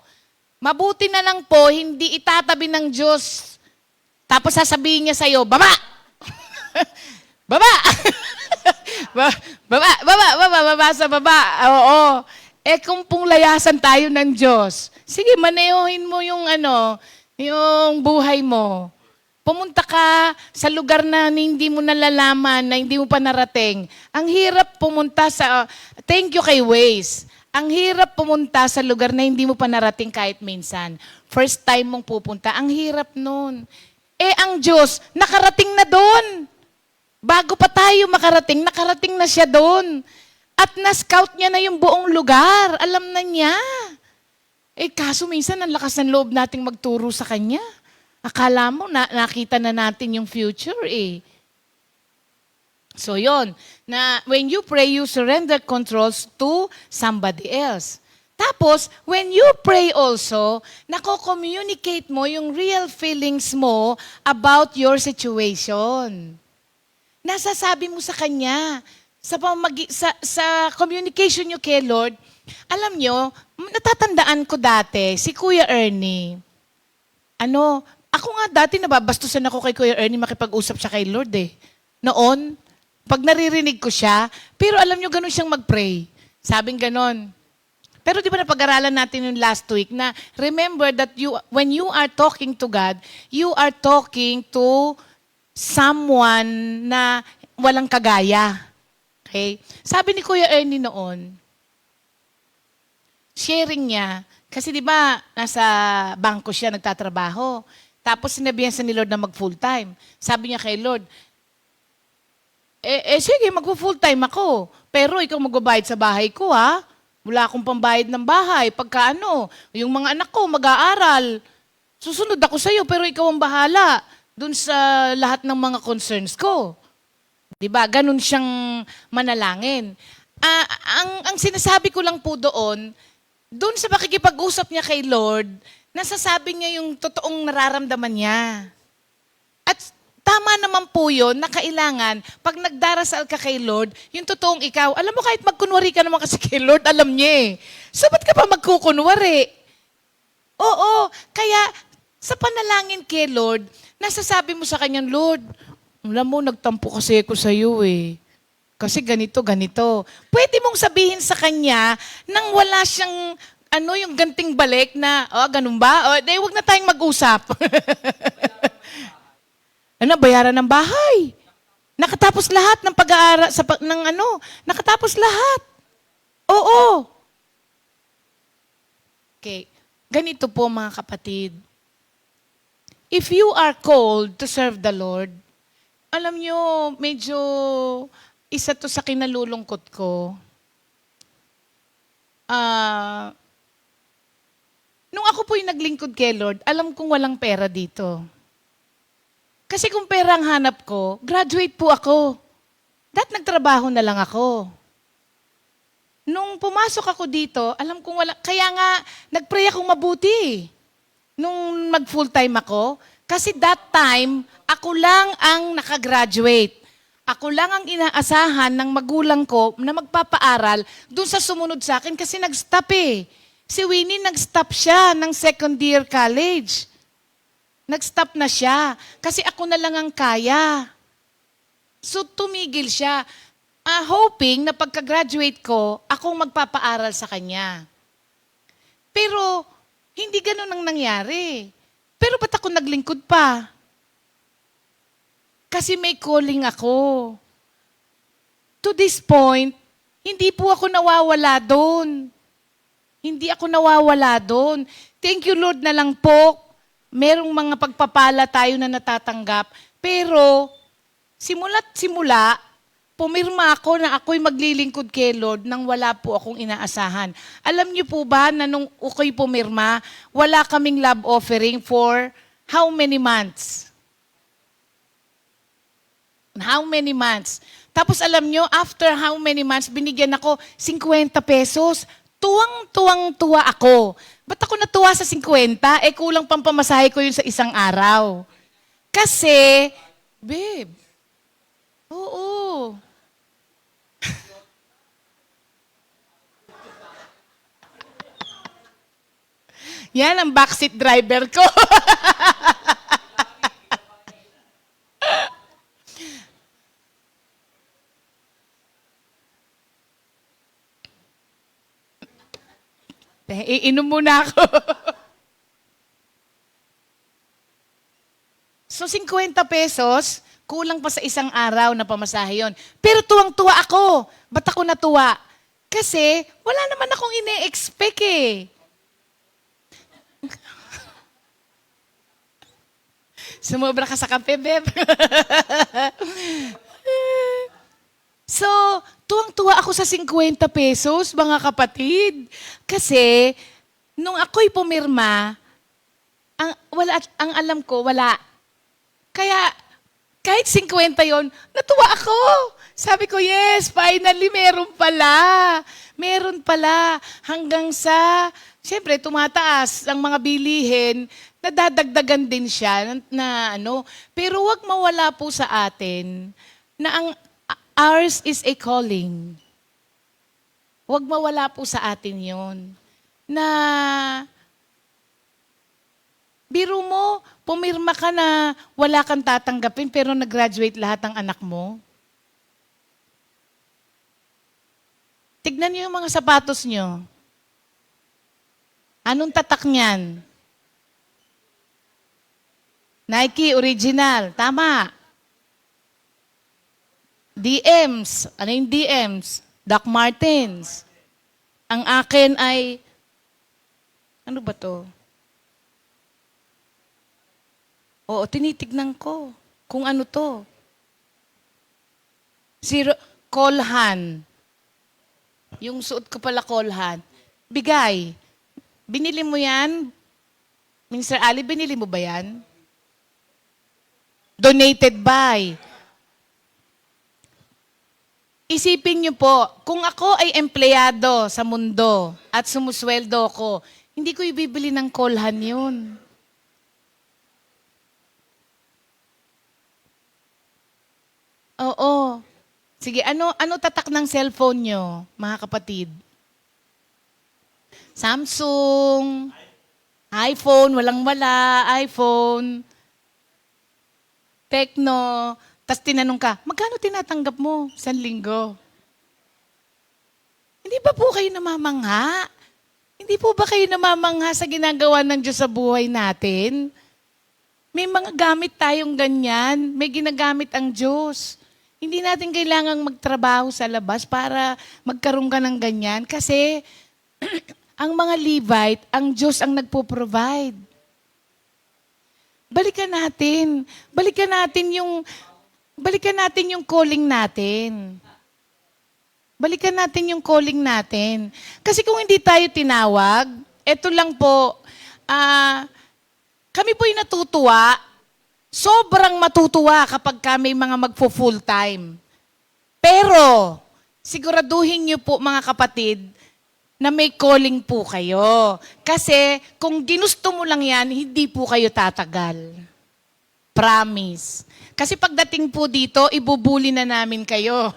Mabuti na lang po, hindi itatabi ng Diyos. Tapos sasabihin niya sa'yo, baba! Baba! Baba sa baba. Oo. Kung pong layasan tayo ng Diyos, sige, manehohin mo yung yung buhay mo. Pumunta ka sa lugar na hindi mo nalalaman, na hindi mo pa narating. Ang hirap pumunta thank you kay Waze. Ang hirap pumunta sa lugar na hindi mo pa narating kahit minsan. First time mong pupunta, ang hirap nun. Ang Diyos, nakarating na doon. Bago pa tayo makarating, nakarating na siya doon. At na-scout niya na yung buong lugar. Alam na niya. Kaso minsan, ang lakas ng loob nating magturo sa Kanya. Akala mo, nakita na natin yung future So yon, na when you pray, you surrender controls to somebody else. Tapos, when you pray also, nako-communicate mo yung real feelings mo about your situation. Nasasabi mo sa Kanya, sa communication nyo kay Lord, alam nyo, natatandaan ko dati, si Kuya Ernie, ako nga dati nababastusan ako kay Kuya Ernie makipag-usap siya kay Lord Noon, pag naririnig ko siya, pero alam nyo, ganun siyang mag-pray. Sabing ganon. Pero di ba napag-aralan natin yung last week na remember that when you are talking to God, you are talking to someone na walang kagaya. Okay? Sabi ni Kuya Ernie noon, sharing niya, kasi di ba nasa bangko siya nagtatrabaho. Tapos sinabihan sa ni Lord na mag-full-time. Sabi niya kay Lord, sige, mag-full-time ako. Pero ikaw magbabayad sa bahay ko, ha? Wala akong pambayad ng bahay. Pagka yung mga anak ko mag-aaral. Susunod ako sa'yo, pero ikaw ang bahala dun sa lahat ng mga concerns ko. Diba? Ganun siyang manalangin. Ang sinasabi ko lang po doon sa pakikipag-usap niya kay Lord, nasasabi niya yung totoong nararamdaman niya. At Tama naman po yun na kailangan, pag nagdarasal ka kay Lord, yung totoong ikaw, alam mo kahit magkunwari ka naman kasi kay Lord, alam niya eh. So ba't ka pa magkukunwari? Oo, kaya sa panalangin kay Lord, nasasabi mo sa kanya, Lord, alam mo, nagtampo kasi ako sa iyo eh. Kasi ganito, ganito. Pwede mong sabihin sa kanya nang wala siyang, yung ganting balik na, ganun ba? Wag na tayong mag-usap. Bayaran ng bahay. Nakatapos lahat ng pag-aaral, nakatapos lahat. Oo. Okay. Ganito po mga kapatid. If you are called to serve the Lord, alam nyo, medyo isa to sa kinalulungkot ko. Nung ako po'y naglingkod kay Lord, alam kong walang pera dito. Kasi kung pera ang hanap ko, graduate po ako. Nagtrabaho na lang ako. Nung pumasok ako dito, alam kong wala, kaya nga, nag-pray akong mabuti. Nung mag-full-time ako, kasi that time, ako lang ang nakagraduate. Ako lang ang inaasahan ng magulang ko na magpapaaral dun sa sumunod sa akin kasi nag-stop eh. Si Winnie nag-stop siya ng second year college. Nag-stop na siya kasi ako na lang ang kaya. So tumigil siya. Hoping na pagka-graduate ko, akong magpapaaral sa kanya. Pero hindi ganun ang nangyari. Pero ba't ako naglingkod pa? Kasi may calling ako. To this point, hindi po ako nawawala doon. Hindi ako nawawala doon. Thank you Lord na lang po. Merong mga pagpapala tayo na natatanggap. Pero, simula't simula, pumirma ako na ako'y maglilingkod kay Lord nang wala po akong inaasahan. Alam niyo po ba na nung ako'y pumirma, wala kaming love offering for how many months? How many months? Tapos alam niyo, after how many months, binigyan ako 50 pesos. Tuwang-tuwang-tuwa ako. Ba't ako natuwa sa 50? Kulang pang pamasahe ko yun sa isang araw. Kasi, babe, oo. Yan ang backseat driver ko. Iinom muna ako. So, 50 pesos, kulang pa sa isang araw na pamasahe yun. Pero tuwang-tuwa ako. Ba't ako natuwa? Kasi, wala naman akong ine-expect eh. Sumobra ka sa kape, Beb. So, tuwang-tuwa ako sa 50 pesos, mga kapatid. Kasi, nung ako'y pumirma, ang alam ko, wala. Kaya, kahit 50 yon, natuwa ako. Sabi ko, yes, finally, meron pala. Meron pala. Hanggang sa, siyempre, tumataas ang mga bilihin, nadadagdagan din siya Pero wag mawala po sa atin na ours is a calling. Huwag mawala po sa atin yon. Na, biro mo, pumirma ka na wala kang tatanggapin pero nag-graduate lahat ng anak mo. Tignan niyo yung mga sapatos niyo. Anong tatak niyan? Nike original. Tama. DMs. Ano yung DMs? Doc Martens. Ang akin ay, ano ba to? Oo, tinitignan ko kung ano to. Colhan. Yung suot ko pala Colhan. Bigay. Binili mo yan? Mr. Ali, binili mo ba yan? Donated by. Isipin niyo po, kung ako ay empleyado sa mundo at sumusweldo ko, hindi ko ibibili ng Colhan yun. Oo. Sige, ano tatak ng cellphone nyo, mga kapatid? Samsung, iPhone, walang-wala, iPhone, Tecno. Tapos tinanong ka, magkano tinatanggap mo sa linggo? Hindi ba po kayo namamangha? Hindi po ba kayo namamangha sa ginagawa ng Diyos sa buhay natin? May mga gamit tayong ganyan. May ginagamit ang Diyos. Hindi natin kailangang magtrabaho sa labas para magkaroon ka ng ganyan. Kasi ang mga Levite, ang Diyos ang nagpo-provide. Balikan natin. Balikan natin yung calling natin. Balikan natin yung calling natin. Kasi kung hindi tayo tinawag, eto lang po, kami po'y natutuwa, sobrang matutuwa kapag kami mga magpo-full time. Pero, siguraduhin niyo po mga kapatid, na may calling po kayo. Kasi kung ginusto mo lang yan, hindi po kayo tatagal. Promise. Kasi pagdating po dito, ibubuli na namin kayo.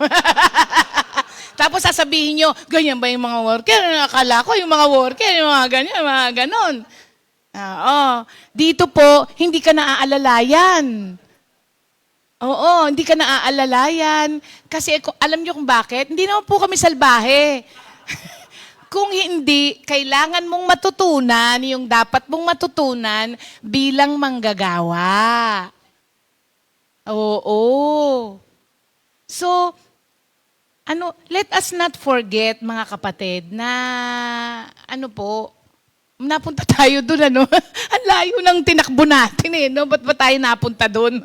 Tapos sasabihin nyo, ganyan ba yung mga worker? Akala ko yung mga worker, yung mga ganyan, mga ganon. Oo. Dito po, hindi ka naaalalayan. Oo, hindi ka naaalalayan. Kasi alam nyo kung bakit? Hindi naman po kami salbahe. Kung hindi, kailangan mong matutunan yung dapat mong matutunan bilang manggagawa. Oo. So, let us not forget, mga kapatid, na napunta tayo doon, Ang layo ng tinakbo natin, no? Ba't ba tayo napunta doon?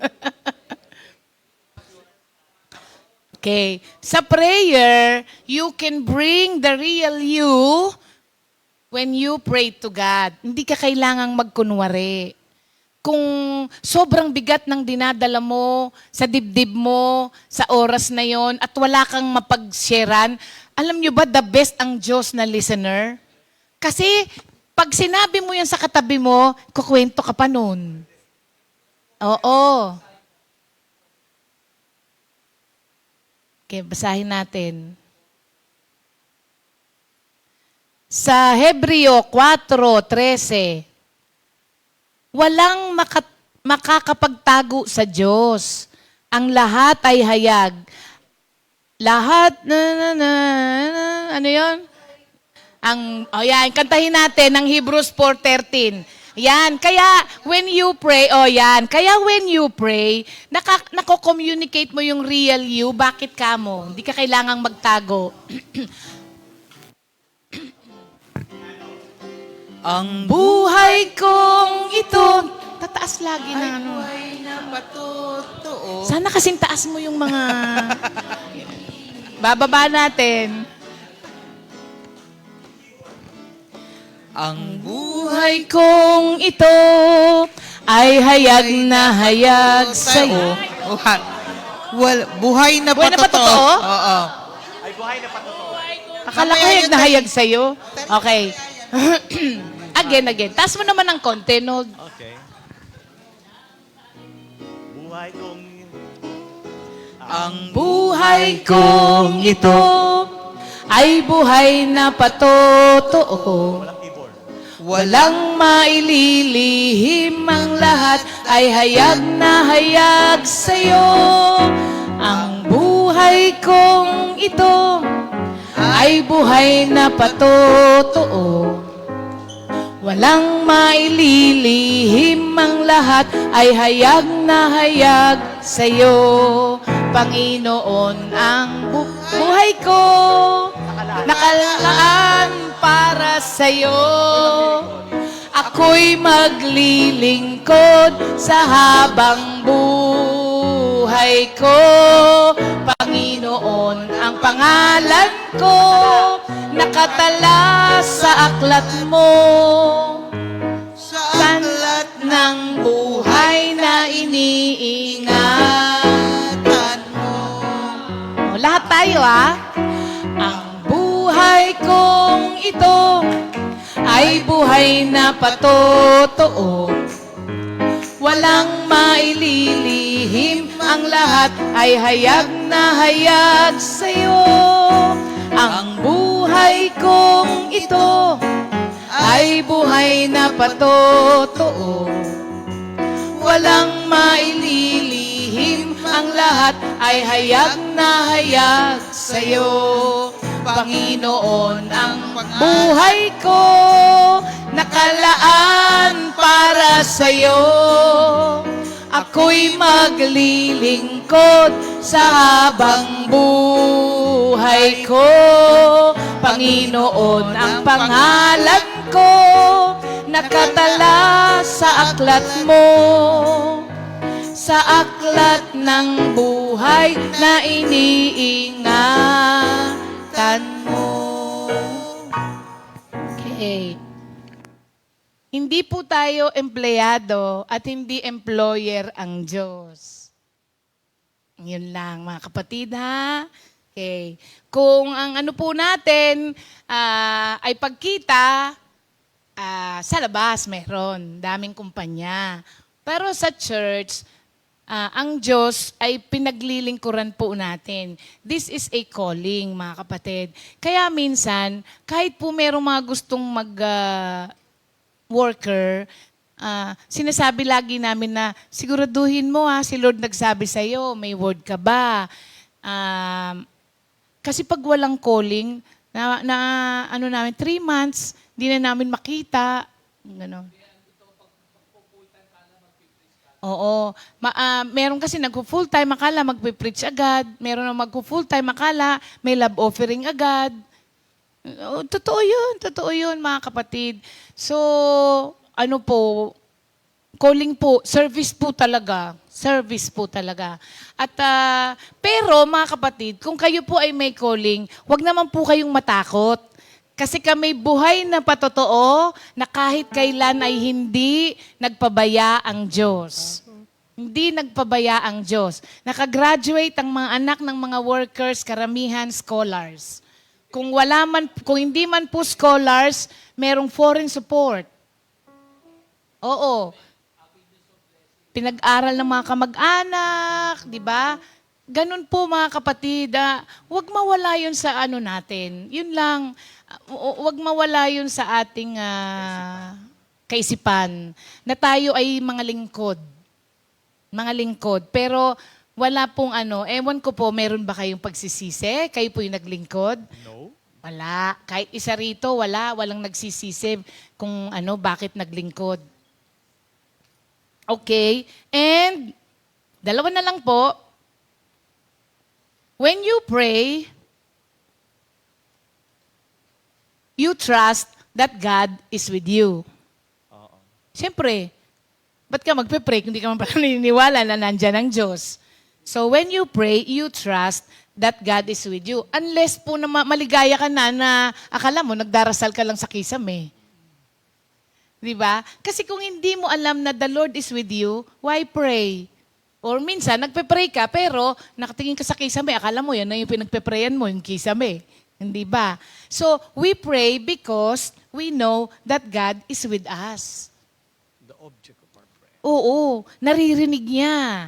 Okay. Sa prayer, you can bring the real you when you pray to God. Hindi ka kailangang magkunwari. Kung sobrang bigat ng dinadala mo sa dibdib mo, sa oras na yon at wala kang mapag-sharean, alam nyo ba the best ang Diyos na listener? Kasi pag sinabi mo yan sa katabi mo, kukwento ka pa nun. Oo. Okay, basahin natin. Sa Hebreo 4:13, walang makakapagtago sa Diyos. Ang lahat ay hayag. Lahat, ano yun? Yan, kantahin natin ng Hebrews 4:13. Yan, kaya when you pray, kaya when you pray, nako-communicate mo yung real you, bakit ka mo? Hindi ka kailangang magtago. Ang buhay kong ito, tataas lagi na Ay na patotoo. Sana kasing taas mo yung mga, bababa natin. Ang Buhay kong ito ay hayag na hayag sa'yo. Buhay na Buhay na patotoo. patotoo? Oo. Akala ko hayag na hayag sa'yo. Okay. Again. Taas mo naman ng konti, no? Okay. Buhay kong Ang Buhay kong ito ay buhay na patotoo. walang keyboard. Walang maililihim, ang lahat ay hayag na hayag sa'yo. Ang buhay kong ito ay buhay na patotoo. Walang maililihim, ang lahat ay hayag na hayag sa'yo. Panginoon, ang buhay ko nakalaan para sa'yo. Ako'y maglilingkod sa habang buhay ko. Panginoon, ang pangalan ko nakatala sa aklat mo. Sa aklat ng buhay na iniingatan mo. Lahat tayo, Ang buhay kong ito ay buhay na patotoo. Walang maililihim, ang lahat ay hayag na hayag sa'yo. Ang buhay kong ito ay buhay na patotoo. Walang maililihim, ang lahat ay hayag na hayag sa'yo. Panginoon, ang buhay ko nakalaan para sa'yo. Ako'y maglilingkod sa habang buhay ko. Panginoon, ang pangalan ko nakatala sa aklat mo, sa aklat ng buhay na iniingatan mo. Okay. Hindi po tayo empleyado at hindi employer ang Diyos. Yun lang, mga kapatid, ha? Okay. Kung ang ano po natin ay pagkita, sa labas meron, daming kumpanya. Pero sa church, ang Diyos ay pinaglilingkuran po natin. This is a calling, mga kapatid. Kaya minsan, kahit po merong mga gustong worker, sinasabi lagi namin na siguraduhin mo si Lord nagsabi sa'yo, may word ka ba? Kasi pag walang calling, ano namin, 3 months, di na namin makita. Gano'n. Oo. Meron kasi nag-full time akala magpe-preach agad. Meron na mag-full time akala may love offering agad. Totoo yun mga kapatid. So, ano po, calling po, service po talaga. Service po talaga. At, pero mga kapatid, kung kayo po ay may calling, wag naman po kayong matakot. Kasi kami buhay na patotoo na kahit kailan ay hindi nagpabaya ang Diyos. Hindi nagpabaya ang Diyos. Nakagraduate ang mga anak ng mga workers, karamihan scholars. Kung hindi man po scholars, merong foreign support. Oo. Pinag-aral ng mga kamag-anak, di ba? Ganun po mga kapatid. Huwag mawala yun sa ano natin. Yun lang. Huwag mawala yun sa ating kaisipan. Na tayo ay mga lingkod. Mga lingkod. Pero wala pong ewan ko po, meron ba kayong pagsisisi? Kayo po yung naglingkod? No. Wala. Kahit isa rito, walang nagsisisi kung bakit naglingkod. Okay. And, dalawa na lang po. When you pray, you trust that God is with you. Siyempre, ba't ka magpe-pray kung hindi ka man pala naniniwala na nandyan ang Diyos? So when you pray, you trust that God is with you. Unless po na maligaya ka na akala mo, nagdarasal ka lang sa kisame. Di ba? Kasi kung hindi mo alam na the Lord is with you, why pray? Or minsan, nagpe-pray ka, pero nakatingin ka sa kisame, akala mo yan na yung pinagpe-prayan mo, yung kisame. Hindi ba? So, we pray because we know that God is with us. The object of our prayer. Oo, naririnig niya.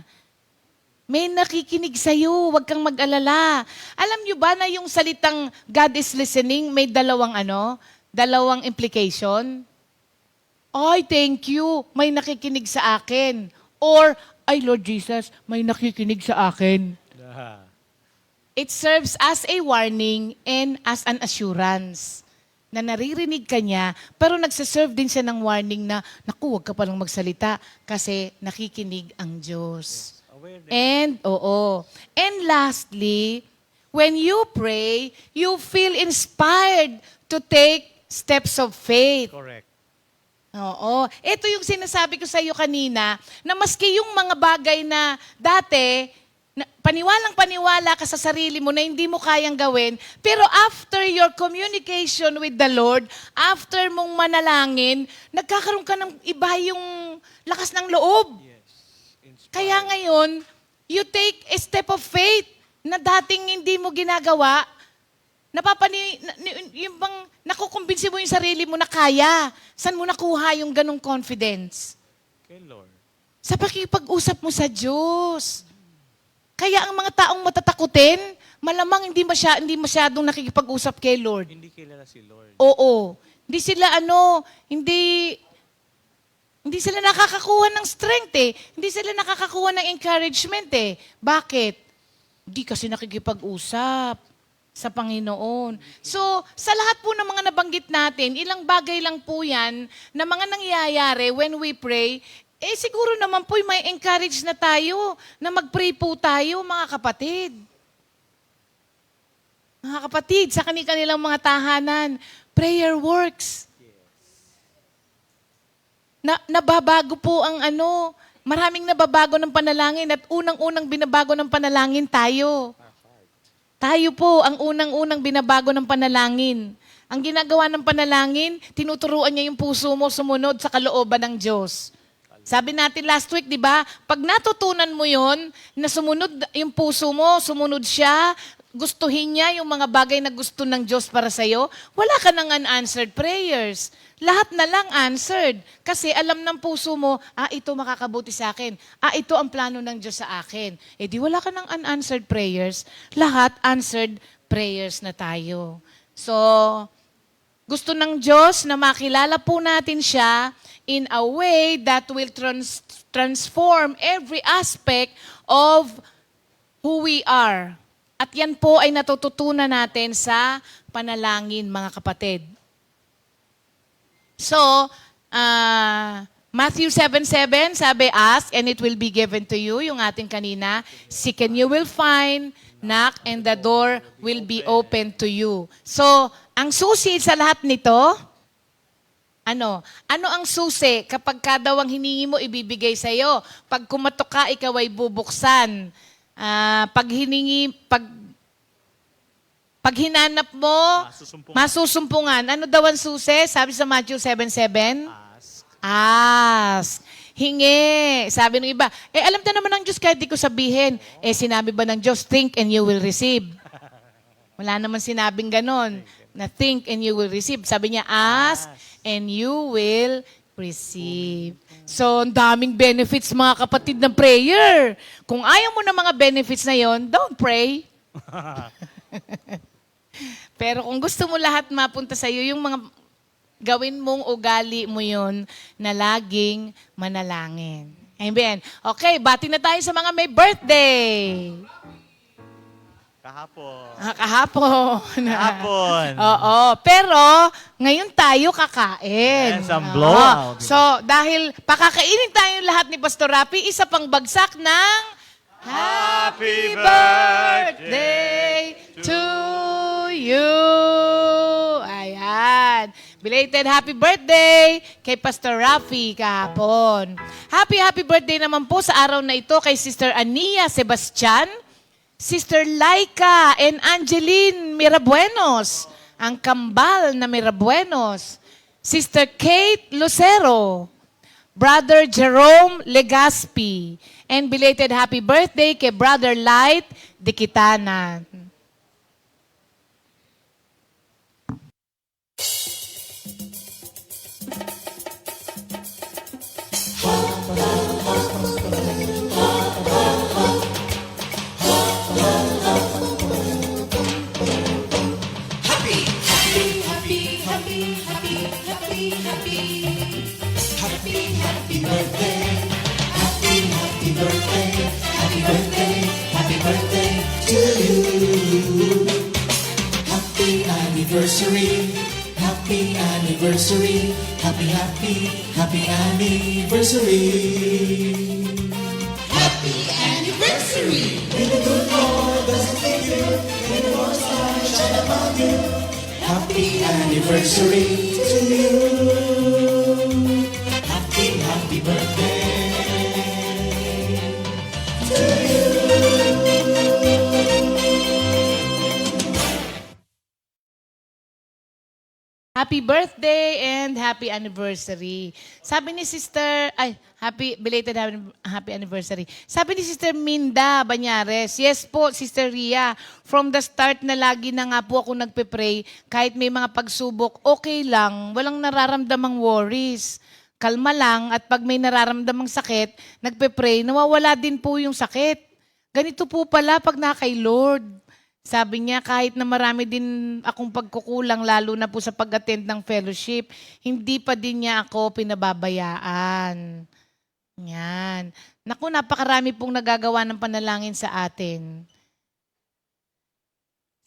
May nakikinig sa'yo, huwag kang mag-alala. Alam niyo ba na yung salitang God is listening, may dalawang implication? Ay, thank you, may nakikinig sa akin. Or, ay Lord Jesus, may nakikinig sa akin. It serves as a warning and as an assurance na naririnig ka niya, pero nagsaserve din siya ng warning na, naku, huwag ka palang magsalita kasi nakikinig ang Diyos. And lastly, when you pray, you feel inspired to take steps of faith. Correct. Oo. Ito yung sinasabi ko sa iyo kanina, na maski yung mga bagay na dati, paniwalang-paniwala ka sa sarili mo na hindi mo kayang gawin, pero after your communication with the Lord, after mong manalangin, nagkakaroon ka ng iba yung lakas ng loob. Kaya ngayon, you take a step of faith na dating hindi mo ginagawa, yung bang nakukumbinsi mo yung sarili mo na kaya. Saan mo nakuha yung ganong confidence? Kay Lord. Sa pakipag-usap mo sa Diyos. Kaya ang mga taong matatakutin, malamang hindi masyadong nakikipag-usap kay Lord. Hindi kilala si Lord. Oo. Hindi sila hindi sila nakakakuha ng strength eh. Hindi sila nakakakuha ng encouragement eh. Bakit? Hindi kasi nakikipag-usap sa Panginoon. So, sa lahat po ng mga nabanggit natin, ilang bagay lang po yan na mga nangyayari when we pray, siguro naman po may encourage na tayo na mag-pray po tayo, mga kapatid. Mga kapatid, sa kanilang mga tahanan, prayer works. Nababago po ang maraming nababago ng panalangin at unang-unang binabago ng panalangin tayo. Tayo po ang unang-unang binabago ng panalangin. Ang ginagawa ng panalangin, tinuturuan niya yung puso mo sumunod sa kalooban ng Diyos. Sabi natin last week, di ba? Pag natutunan mo yon na sumunod yung puso mo, sumunod siya, gustuhin niya yung mga bagay na gusto ng Diyos para sa'yo, wala ka ng unanswered prayers. Lahat na lang answered. Kasi alam ng puso mo, ito makakabuti sa akin. Ito ang plano ng Diyos sa akin. Di wala ka ng unanswered prayers. Lahat answered prayers na tayo. So, gusto ng Diyos na makilala po natin siya in a way that will transform every aspect of who we are. At yan po ay natututunan natin sa panalangin, mga kapatid. So, Matthew 7:7, sabi, ask and it will be given to you, yung ating kanina. Seek and you will find, knock and the door will be open to you. So, ang susi sa lahat nito, ano ang susi kapag daw ang hiningi mo, ibibigay sa'yo? Pag kumatok ka, ikaw ay bubuksan. Pag hinanap mo, masusumpungan. Ano daw ang susi? Sabi sa Matthew 7:7? Ask. Hingi. Sabi ng iba, alam na naman ng Diyos kahit di ko sabihin. Sinabi ba ng Diyos, think and you will receive? Wala naman sinabing ganon, na think and you will receive. Sabi niya, ask and you will receive. So, ang daming benefits, mga kapatid, ng prayer. Kung ayaw mo ng mga benefits na yon, don't pray. Pero kung gusto mo lahat mapunta sa iyo, yung mga gawin mong ugali mo yun na laging manalangin. Amen. Okay, bati na tayo sa mga may birthday. Kahapon. Kahapon. Oo. Pero, ngayon tayo kakain. Yes, ang blowout. So, dahil pakakainin tayo lahat ni Pastor Rafi, isa pang bagsak ng Happy birthday to you. Ayan. Belated happy birthday kay Pastor Rafi kahapon. Happy birthday naman po sa araw na ito kay Sister Ania Sebastian, Sister Laika and Angeline Mirabuenos, ang kambal na Mirabuenos, Sister Kate Lucero, Brother Jerome Legaspi, and belated happy birthday kay Brother Light Dikitanan. Anniversary, happy anniversary, happy anniversary. Happy anniversary. May the good Lord doesn't leave you, may the Lord's light shine upon you. Happy anniversary to you. Happy birthday to you. Happy birthday and happy anniversary. Sabi ni Sister, belated happy anniversary. Sabi ni Sister Minda Banyares, yes po, Sister Ria, from the start na lagi na nga po ako nagpe-pray, kahit may mga pagsubok, okay lang, walang nararamdamang worries. Kalma lang, at pag may nararamdamang sakit, nagpe-pray, nawawala din po yung sakit. Ganito po pala pag na kay Lord. Sabi niya, kahit na marami din akong pagkukulang, lalo na po sa pag-attend ng fellowship, hindi pa din niya ako pinababayaan. Yan. Naku, napakarami pong nagagawa ng panalangin sa atin.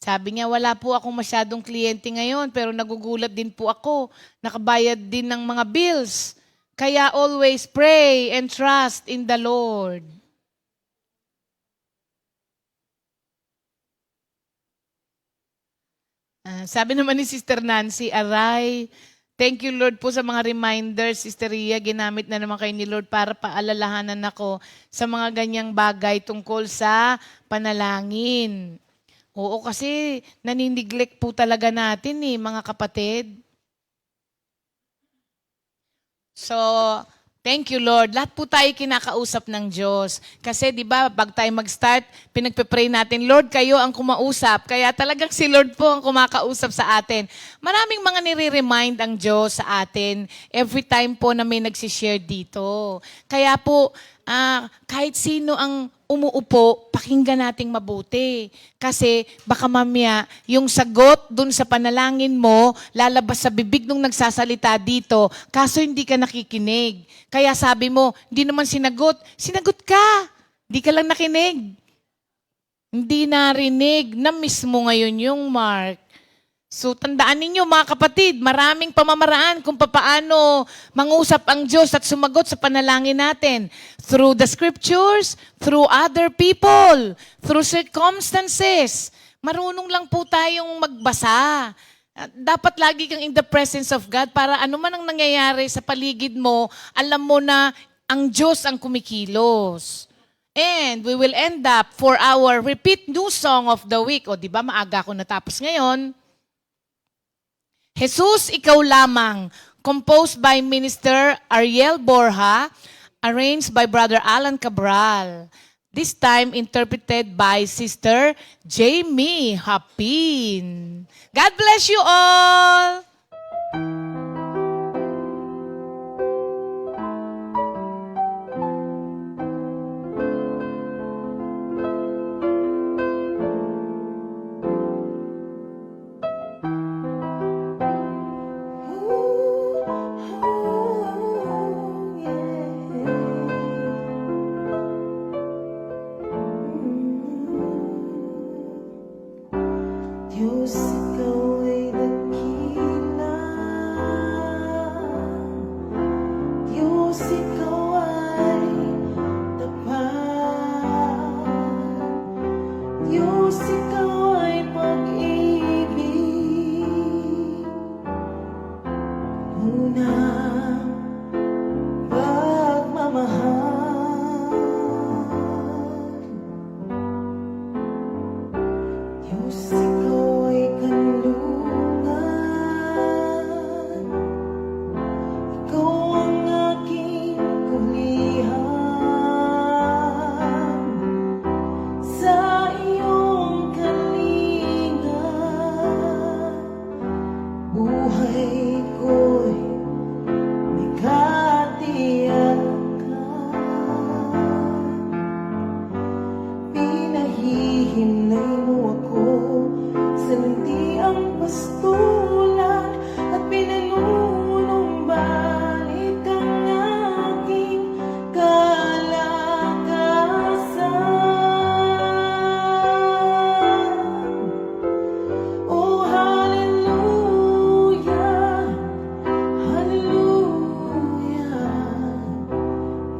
Sabi niya, wala po akong masyadong kliyente ngayon, pero nagugulat din po ako. Nakabayad din ng mga bills. Kaya always pray and trust in the Lord. Sabi naman ni Sister Nancy, aray, thank you Lord po sa mga reminders. Sister Ria, ginamit na naman kayo ni Lord para paalalahanan ako sa mga ganyang bagay tungkol sa panalangin. Oo, kasi naniniglect po talaga natin mga kapatid. So, thank you Lord. Lahat po tayo kinakausap ng Diyos. Kasi di ba, pag tayo mag-start, pinagpe-pray natin, Lord, kayo ang kumausap. Kaya talagang si Lord po ang kumakausap sa atin. Maraming mga nire-remind ang Diyos sa atin every time po na may nagsishare dito. Kaya po, kahit sino ang umuupo, pakinggan nating mabuti. Kasi baka mamaya, yung sagot dun sa panalangin mo, lalabas sa bibig nung nagsasalita dito, kaso hindi ka nakikinig. Kaya sabi mo, hindi naman sinagot. Sinagot ka. Hindi ka lang nakinig. Hindi narinig. Na-miss mo ngayon yung mark. So, tandaan ninyo mga kapatid, maraming pamamaraan kung papaano mangusap ang Diyos at sumagot sa panalangin natin. Through the scriptures, through other people, through circumstances. Marunong lang po tayong magbasa. Dapat lagi kang in the presence of God para ano man ang nangyayari sa paligid mo, alam mo na ang Diyos ang kumikilos. And we will end up for our repeat new song of the week. O di ba maaga ako natapos ngayon. Jesus, Ikaw Lamang, composed by Minister Ariel Borja, arranged by Brother Alan Cabral. This time interpreted by Sister Jamie Hapin. God bless you all! Diyos, ikaw ay dakila. Diyos, ikaw ay tapat. Diyos, ikaw ay pag-ibig. Unang pagmamahal. Diyos, ikaw ay kanlungan. Ikaw ang aking kulihan. Sa iyong kalinga, buhay ko'y may katiyakan. Pinahihimlay mo ako sa luntiang pastulan at pinanunumbalik ang aking kalakasan. Oh, hallelujah, hallelujah.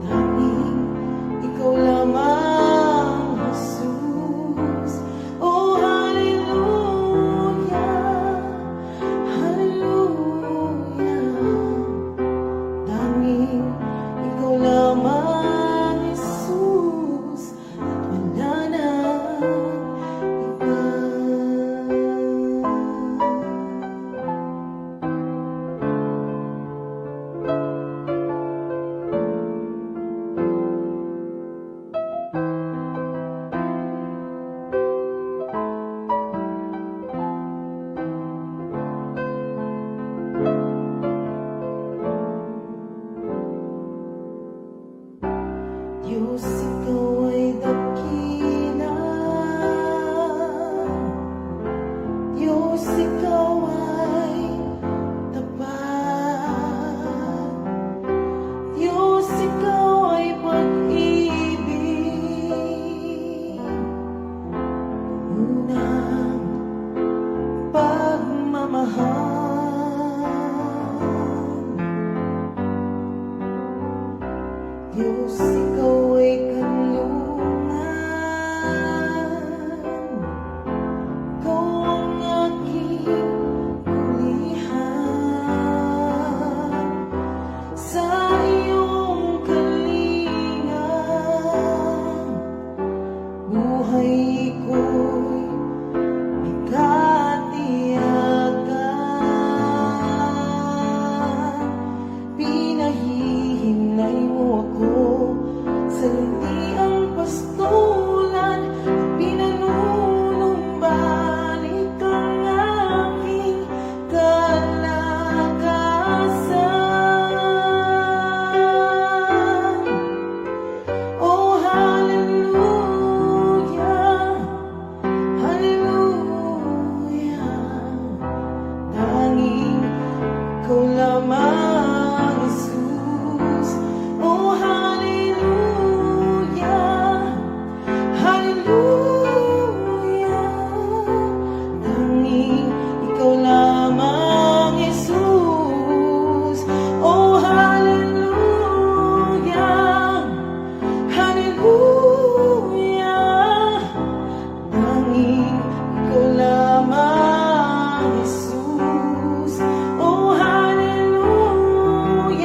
Tanging ikaw lamang, Jesus. Oh, hallelujah, hallelujah. Tanging ikaw lamang, Jesus, at wala nang iba. Diyos, ikaw ay dakila. Diyos, ikaw ay kanlungan. Ikaw ang aking kulihan. Sa iyong kalinga, buhay ko'y ikatiyagan. Pinahihinay mo ako sa luntiang pastulan. Pinanunumbalik ang aking kalakasan. Oh, hallelujah, hallelujah. Tanging ikaw lamang, Jesus. Oh, hallelujah, hallelujah. Tanging ikaw lamang, Jesus. Oh, hallelujah, hallelujah. Tanging ikaw lamang, Jesus. Oh, hallelujah,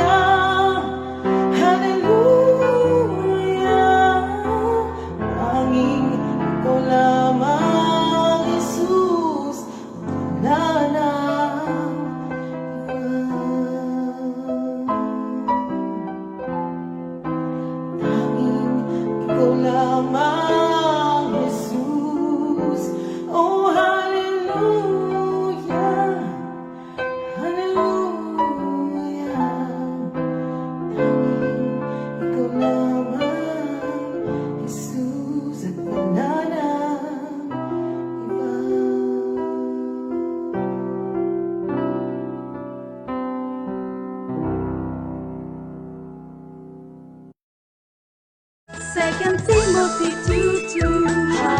hallelujah. Tanging ikaw lamang, Jesus. Wala nang iba. Tanging ikaw lamang, Jesus. Oh, hallelujah, hallelujah. Tanging ikaw lamang, Jesus, at wala nang iba. Second Timothy 2:2.